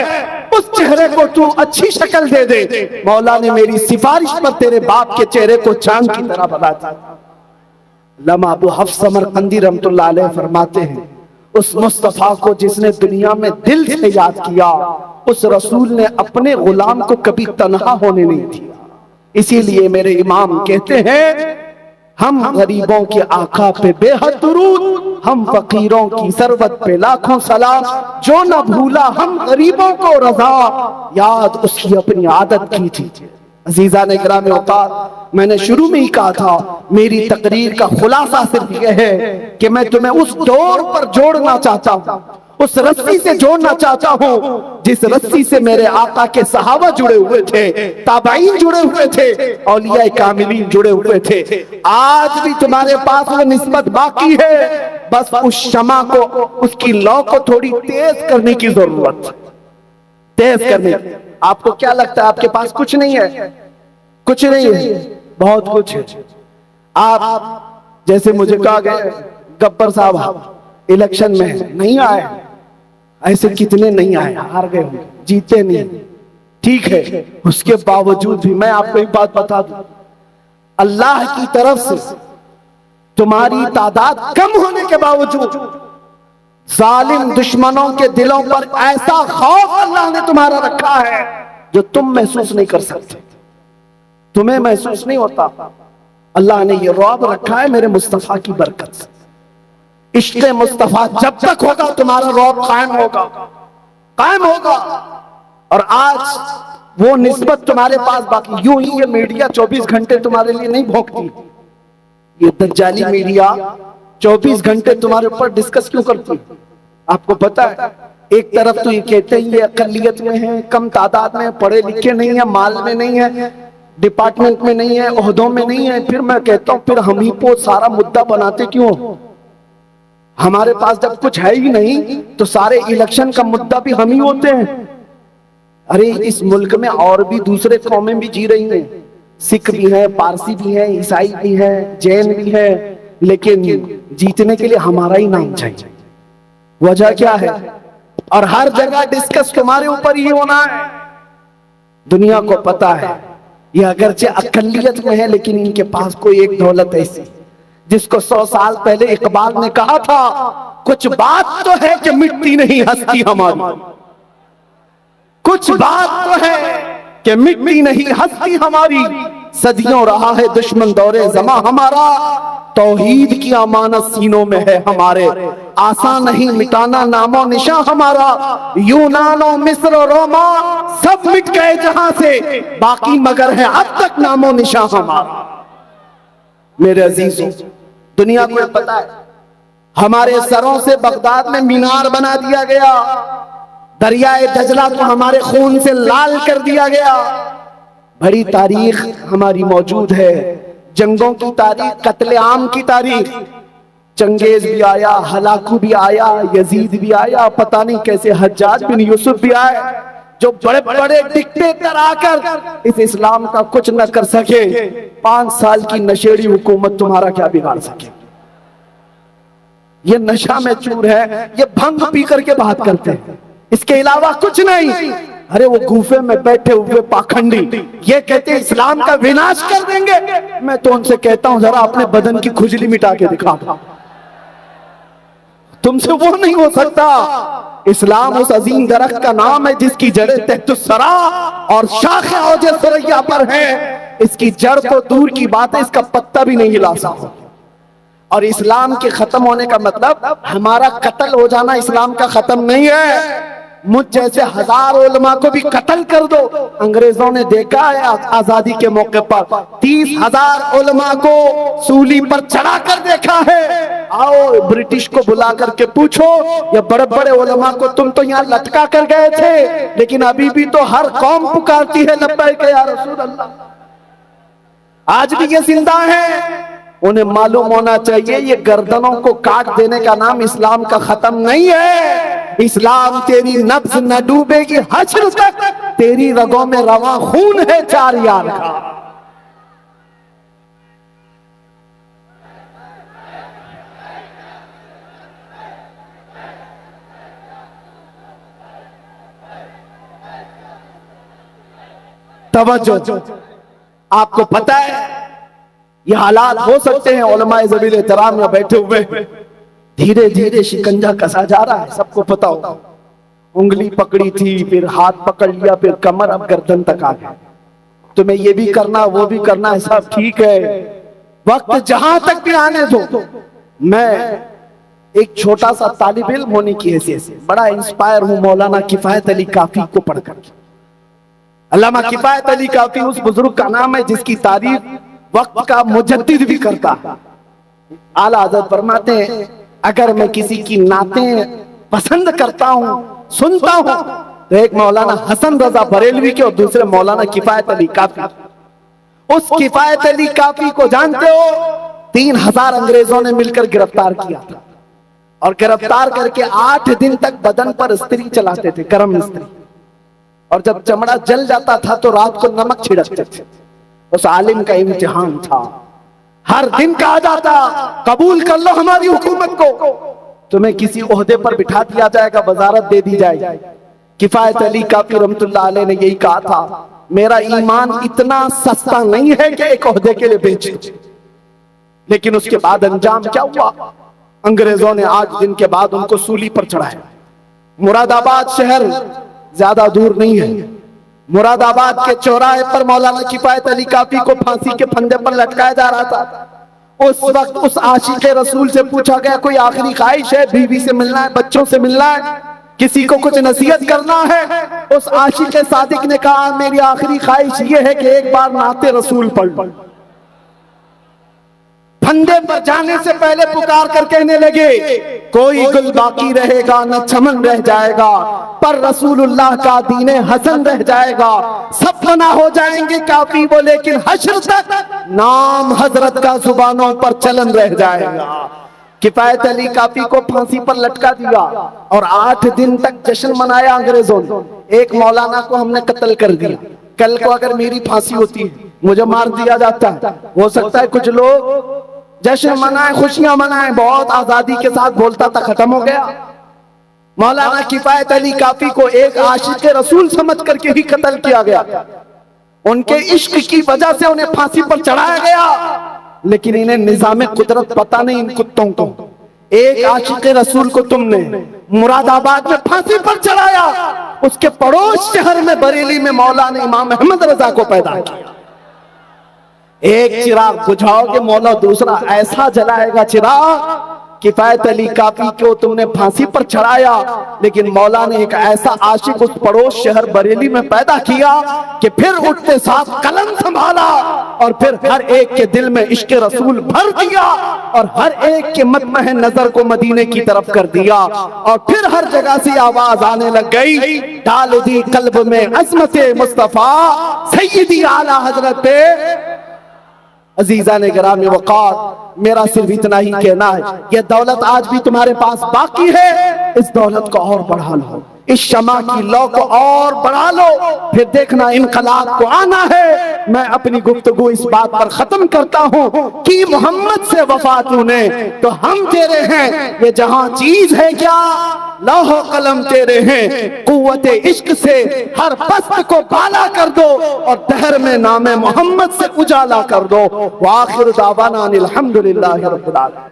उस चेहरे को तू अच्छी शक्ल दे दे। मौला ने मेरी सिफारिश पर तेरे बाप के चेहरे को चांद की तरह बना दिया। लमा अबू हफ्स समरकंदी रहमतुल्लाह अलैह फरमाते हैं उस मुस्तफा को जिसने दुनिया में दिल से याद किया, उस रसूल ने अपने गुलाम को कभी तन्हा होने नहीं दिया। इसीलिए मेरे इमाम कहते हैं हम गरीबों के आका पे बेहद दुरूद, हम फकीरों की सरबत पे लाखों सलाम, जो न भूला हम गरीबों को रजा, याद उसकी अपनी आदत की थी। अजीजा ने गिरामे औकात, मैंने शुरू में ही कहा था मेरी तकरीर का खुलासा सिर्फ यह है कि मैं तुम्हें उस दौर पर जोड़ना चाहता हूं, उस रस्सी से जोड़ना चाहता हूं जिस रस्सी से मेरे आका के सहाबा जुड़े हुए थे, ताबाईन जुड़े हुए थे, औलिया कामिलीन जुड़े हुए थे। आज भी तुम्हारे पास वो निस्बत बाकी है, बस उस शमा को, उसकी लौ को थोड़ी तेज करने की जरूरत, तेज करने। आपको क्या लगता है आपके पास कुछ नहीं है? कुछ नहीं है, बहुत कुछ है। आप जैसे मुझे कहा गया गब्बर साहब इलेक्शन में नहीं आए, ऐसे कितने नहीं आए, हार गए, जीते नहीं, ठीक है, उसके बावजूद भी मैं आपको एक बात बता दूं, अल्लाह की तरफ से तुम्हारी तादाद कम होने के बावजूद जालिम दुश्मनों के दिलों पर ऐसा खौफ अल्लाह ने तुम्हारा रखा है जो तुम महसूस नहीं कर सकते, तुम्हें महसूस नहीं होता। अल्लाह ने ये रौब रखा है मेरे मुस्तफा की बरकत से। इश्क़ मुस्तफा जब तक होगा तुम्हारा रौब कायम होगा, कायम होगा। और आज वो निस्बत तुम्हारे पास बाकी, यूं ही ये मीडिया 24 घंटे तुम्हारे लिए नहीं भोंकती, ये दज्जाली मीडिया 24 घंटे तुम्हारे ऊपर डिस्कस क्यों करती? आपको पता है, एक तरफ तो ये कहते हैं ये अकलियत में है, कम तादाद में, पढ़े लिखे नहीं है, माल में नहीं है, डिपार्टमेंट में नहीं है, ओहदों में नहीं है। फिर मैं कहता हूं फिर हम ही को सारा मुद्दा बनाते क्यों? हमारे पास जब कुछ है ही नहीं तो सारे इलेक्शन का मुद्दा भी हम ही होते हैं। अरे इस मुल्क में और भी दूसरे कौमें भी जी रही हैं, सिख भी हैं, पारसी भी हैं, ईसाई भी हैं, जैन भी हैं, लेकिन जीतने के लिए हमारा ही नाम चाहिए। वजह क्या है? और हर जगह डिस्कस तुम्हारे ऊपर ही होना है। दुनिया को पता है ये अगरचे अकलियत में है, लेकिन इनके पास कोई एक दौलत ऐसी जिसको 100 साल पहले इकबाल ने कहा था, कुछ बात तो है कि मिटती नहीं हस्ती हमारी, कुछ बात तो है कि मिटती नहीं हस्ती हमारी, सदियों रहा है दुश्मन दौरे जमा हमारा, तौहीद की अमानत सीनों में है हमारे, आसान नहीं मिटाना नामो निशा हमारा, यूनानो मिस्र और रोमा सब मिट गए जहां से, बाकी मगर है अब तक नामो निशा हमारा। मेरे अजीजों, दुनिया को पता है हमारे सरों से बगदाद में मीनार बना दिया गया, दरियाए दजला को हमारे खून से लाल कर दिया गया। बड़ी तारीख हमारी मौजूद है, जंगों की तारीख, कत्लेआम की तारीख, चंगेज भी आया, हलाकू भी आया, यजीद भी आया, पता नहीं कैसे हज्जाज बिन यूसुफ भी आए, जो बड़े बड़े डिक्टेटर आकर इस इस्लाम का कुछ न कर सके। 5 साल की नशेड़ी हुकूमत तुम्हारा क्या बिगाड़ सके? ये नशा में चूर है, ये भंग पी करके बात करते हैं, इसके अलावा कुछ नहीं। अरे वो गुफे में बैठे हुए पाखंडी ये कहते हैं इस्लाम का विनाश कर देंगे। मैं तो उनसे कहता हूं जरा अपने बदन की खुजली मिटा के दिखा, तुमसे वो नहीं हो सकता। इस्लाम उस अजीम दरख्त का नाम है जिसकी जड़ें तहतुस्सरा और शाखे औजे सुरैया पर है। इसकी जड़ तो दूर की बात है, इसका पत्ता भी नहीं हिला सकता। और इस्लाम के खत्म होने का मतलब हमारा कत्ल हो जाना इस्लाम का खत्म नहीं है। मुझ जैसे 1000 उलमा को भी कत्ल कर दो। अंग्रेजों ने देखा है आजादी के मौके पर 30,000 उलमा को सूली पर चढ़ा कर देखा है। आओ ब्रिटिश को बुला करके पूछो, ये बड़े बड़े उलमा को तुम तो यहाँ लटका कर गए थे, लेकिन अभी भी तो हर कौम पुकारती है लब्बैक या रसूल अल्लाह। आज भी ये जिंदा है। उन्हें मालूम होना चाहिए ये गर्दनों को काट देने का नाम इस्लाम का खत्म नहीं है। इस्लाम तेरी नब्ज न डूबेगी हश्र तक, तेरी रगों में रवा खून है 4 यार का। तवज्जो, आपको पता है ये हालात हो सकते हैं, उलमाए ज़बील एहतराम में बैठे हुए, धीरे धीरे शिकंजा कसा जा रहा है, सबको पता होगा। उंगली पकड़ी थी, फिर हाथ पकड़ लिया, फिर कमर, अब गर्दन तक आ गया। तुम्हें ये भी करना, वो भी करना है, सब ठीक है, वक्त जहां तक भी आने दो। मैं एक छोटा सा तालिब इल्म होने की हैसियत से बड़ा इंस्पायर हूं मौलाना किफायत अली काफी को पढ़कर। अल्लामा किफायत अली काफी उस बुजुर्ग का नाम है जिसकी तारीफ वक्त का मुजद्दिद भी करता है। आला हज़रत फरमाते हैं, अगर मैं किसी की नातें पसंद करता हूं, सुनता हूं, तो एक मौलाना हसन रजा बरेलवी के और दूसरे मौलाना किफायत अली काफी। उस किफायत अली काफी को जानते हो, 3000 अंग्रेजों ने मिलकर गिरफ्तार किया था, और गिरफ्तार करके 8 दिन तक बदन पर स्त्री चलाते थे, गर्म स्त्री, और जब चमड़ा जल जाता था तो रात को नमक छिड़कते थे। उस आलिम का इम्तिहान था, हर दिन कहा जाता, कबूल कर लो हमारी हुकूमत को, तुम्हें किसी ओहदे पर बिठा दिया जाएगा, वजारत दे दी जाएगी। किफायत अली काफी रहमतुल्लाह अलैह ने यही कहा था, मेरा ईमान इतना सस्ता नहीं है कि एक ओहदे के लिए बेच दूं। लेकिन उसके बाद अंजाम क्या हुआ? अंग्रेजों ने 8 दिन के बाद उनको सूली पर चढ़ाया। मुरादाबाद शहर ज्यादा दूर नहीं है, मुरादाबाद के चौराहे पर मौलाना किफायत अली काफी को फांसी के फंदे पर लटकाया जा रहा था। उस वक्त उस आशिक रसूल से पूछा गया, कोई आखिरी ख्वाहिश है? बीवी से मिलना है, बच्चों से मिलना है, किसी को कुछ नसीहत करना है? उस आशिक सादिक ने कहा, मेरी आखिरी ख्वाहिश ये है कि एक बार नाते रसूल पढ़ लो। फंदे पर जाने से पहले पुकार कर कहने लगे, कोई गुल बाकी रहेगा न चमन रह जाएगा, पर रसूलुल्लाह का दीने हसन रह जाएगा। सब फना हो जाएंगे काफी वो, लेकिन हश्र तक नाम हजरत का जुबानों पर चलन रह जाएगा। किफायत अली काफी को फांसी पर लटका दिया और 8 दिन तक जश्न मनाया अंग्रेजों ने। एक मौलाना को हमने कत्ल कर दिया, कल को अगर मेरी फांसी होती है, मुझे मार दिया जाता है, हो सकता है कुछ लोग जश्न मनाए, खुशियां मनाए, बहुत आजादी के साथ बोलता था, खत्म हो गया। मौलाना किफायत अली काफी को एक आशिक रसूल समझ करके ही कत्ल किया गया, उनके इश्क की वजह से उन्हें फांसी पर चढ़ाया गया। लेकिन इन्हें निजाम कुदरत पता नहीं, इन कुत्तों को। एक आशिक रसूल को तुमने मुरादाबाद में फांसी पर चढ़ाया, उसके पड़ोस शहर में बरेली में मौलाना इमाम अहमद रजा को पैदा किया। एक चिराग बुझाओगे, मौला दूसरा ऐसा जलाएगा चिराग। किफायत अली काफी को तुमने फांसी पर चढ़ाया, लेकिन मौला ने एक ऐसा आशिक उस पड़ोस शहर बरेली में पैदा किया कि फिर उठते साथ कलम संभाला और फिर हर एक के दिल में इश्क रसूल भर दिया और हर एक के मतमह नजर को मदीने की तरफ कर दिया। और फिर हर जगह से आवाज आने लग गई, डाल दी कल्ब में अज़मत मुस्तफा सैयदी आला हजरत अजीजा ने गिरामी वक़ार। मेरा सिर्फ इतना ही कहना है, यह दौलत आज भी तुम्हारे पास बाकी है, इस दौलत को और बढ़ा लो, इस शमा की लौ को और बढ़ा लो, फिर देखना इनकलाब को आना है। मैं अपनी गुफ्तगू इस बात पर खत्म करता हूँ कि मोहम्मद से वफा तूने तो हम तेरे हैं, ये जहां चीज है क्या लौह कलम तेरे हैं। कुव्वते इश्क से हर पस्त को बाला कर दो और दहर में नामे मोहम्मद से उजाला कर दो। व आखिर दावाना अनिल हम्दुलिल्लाहि रब्बिल आलमीन।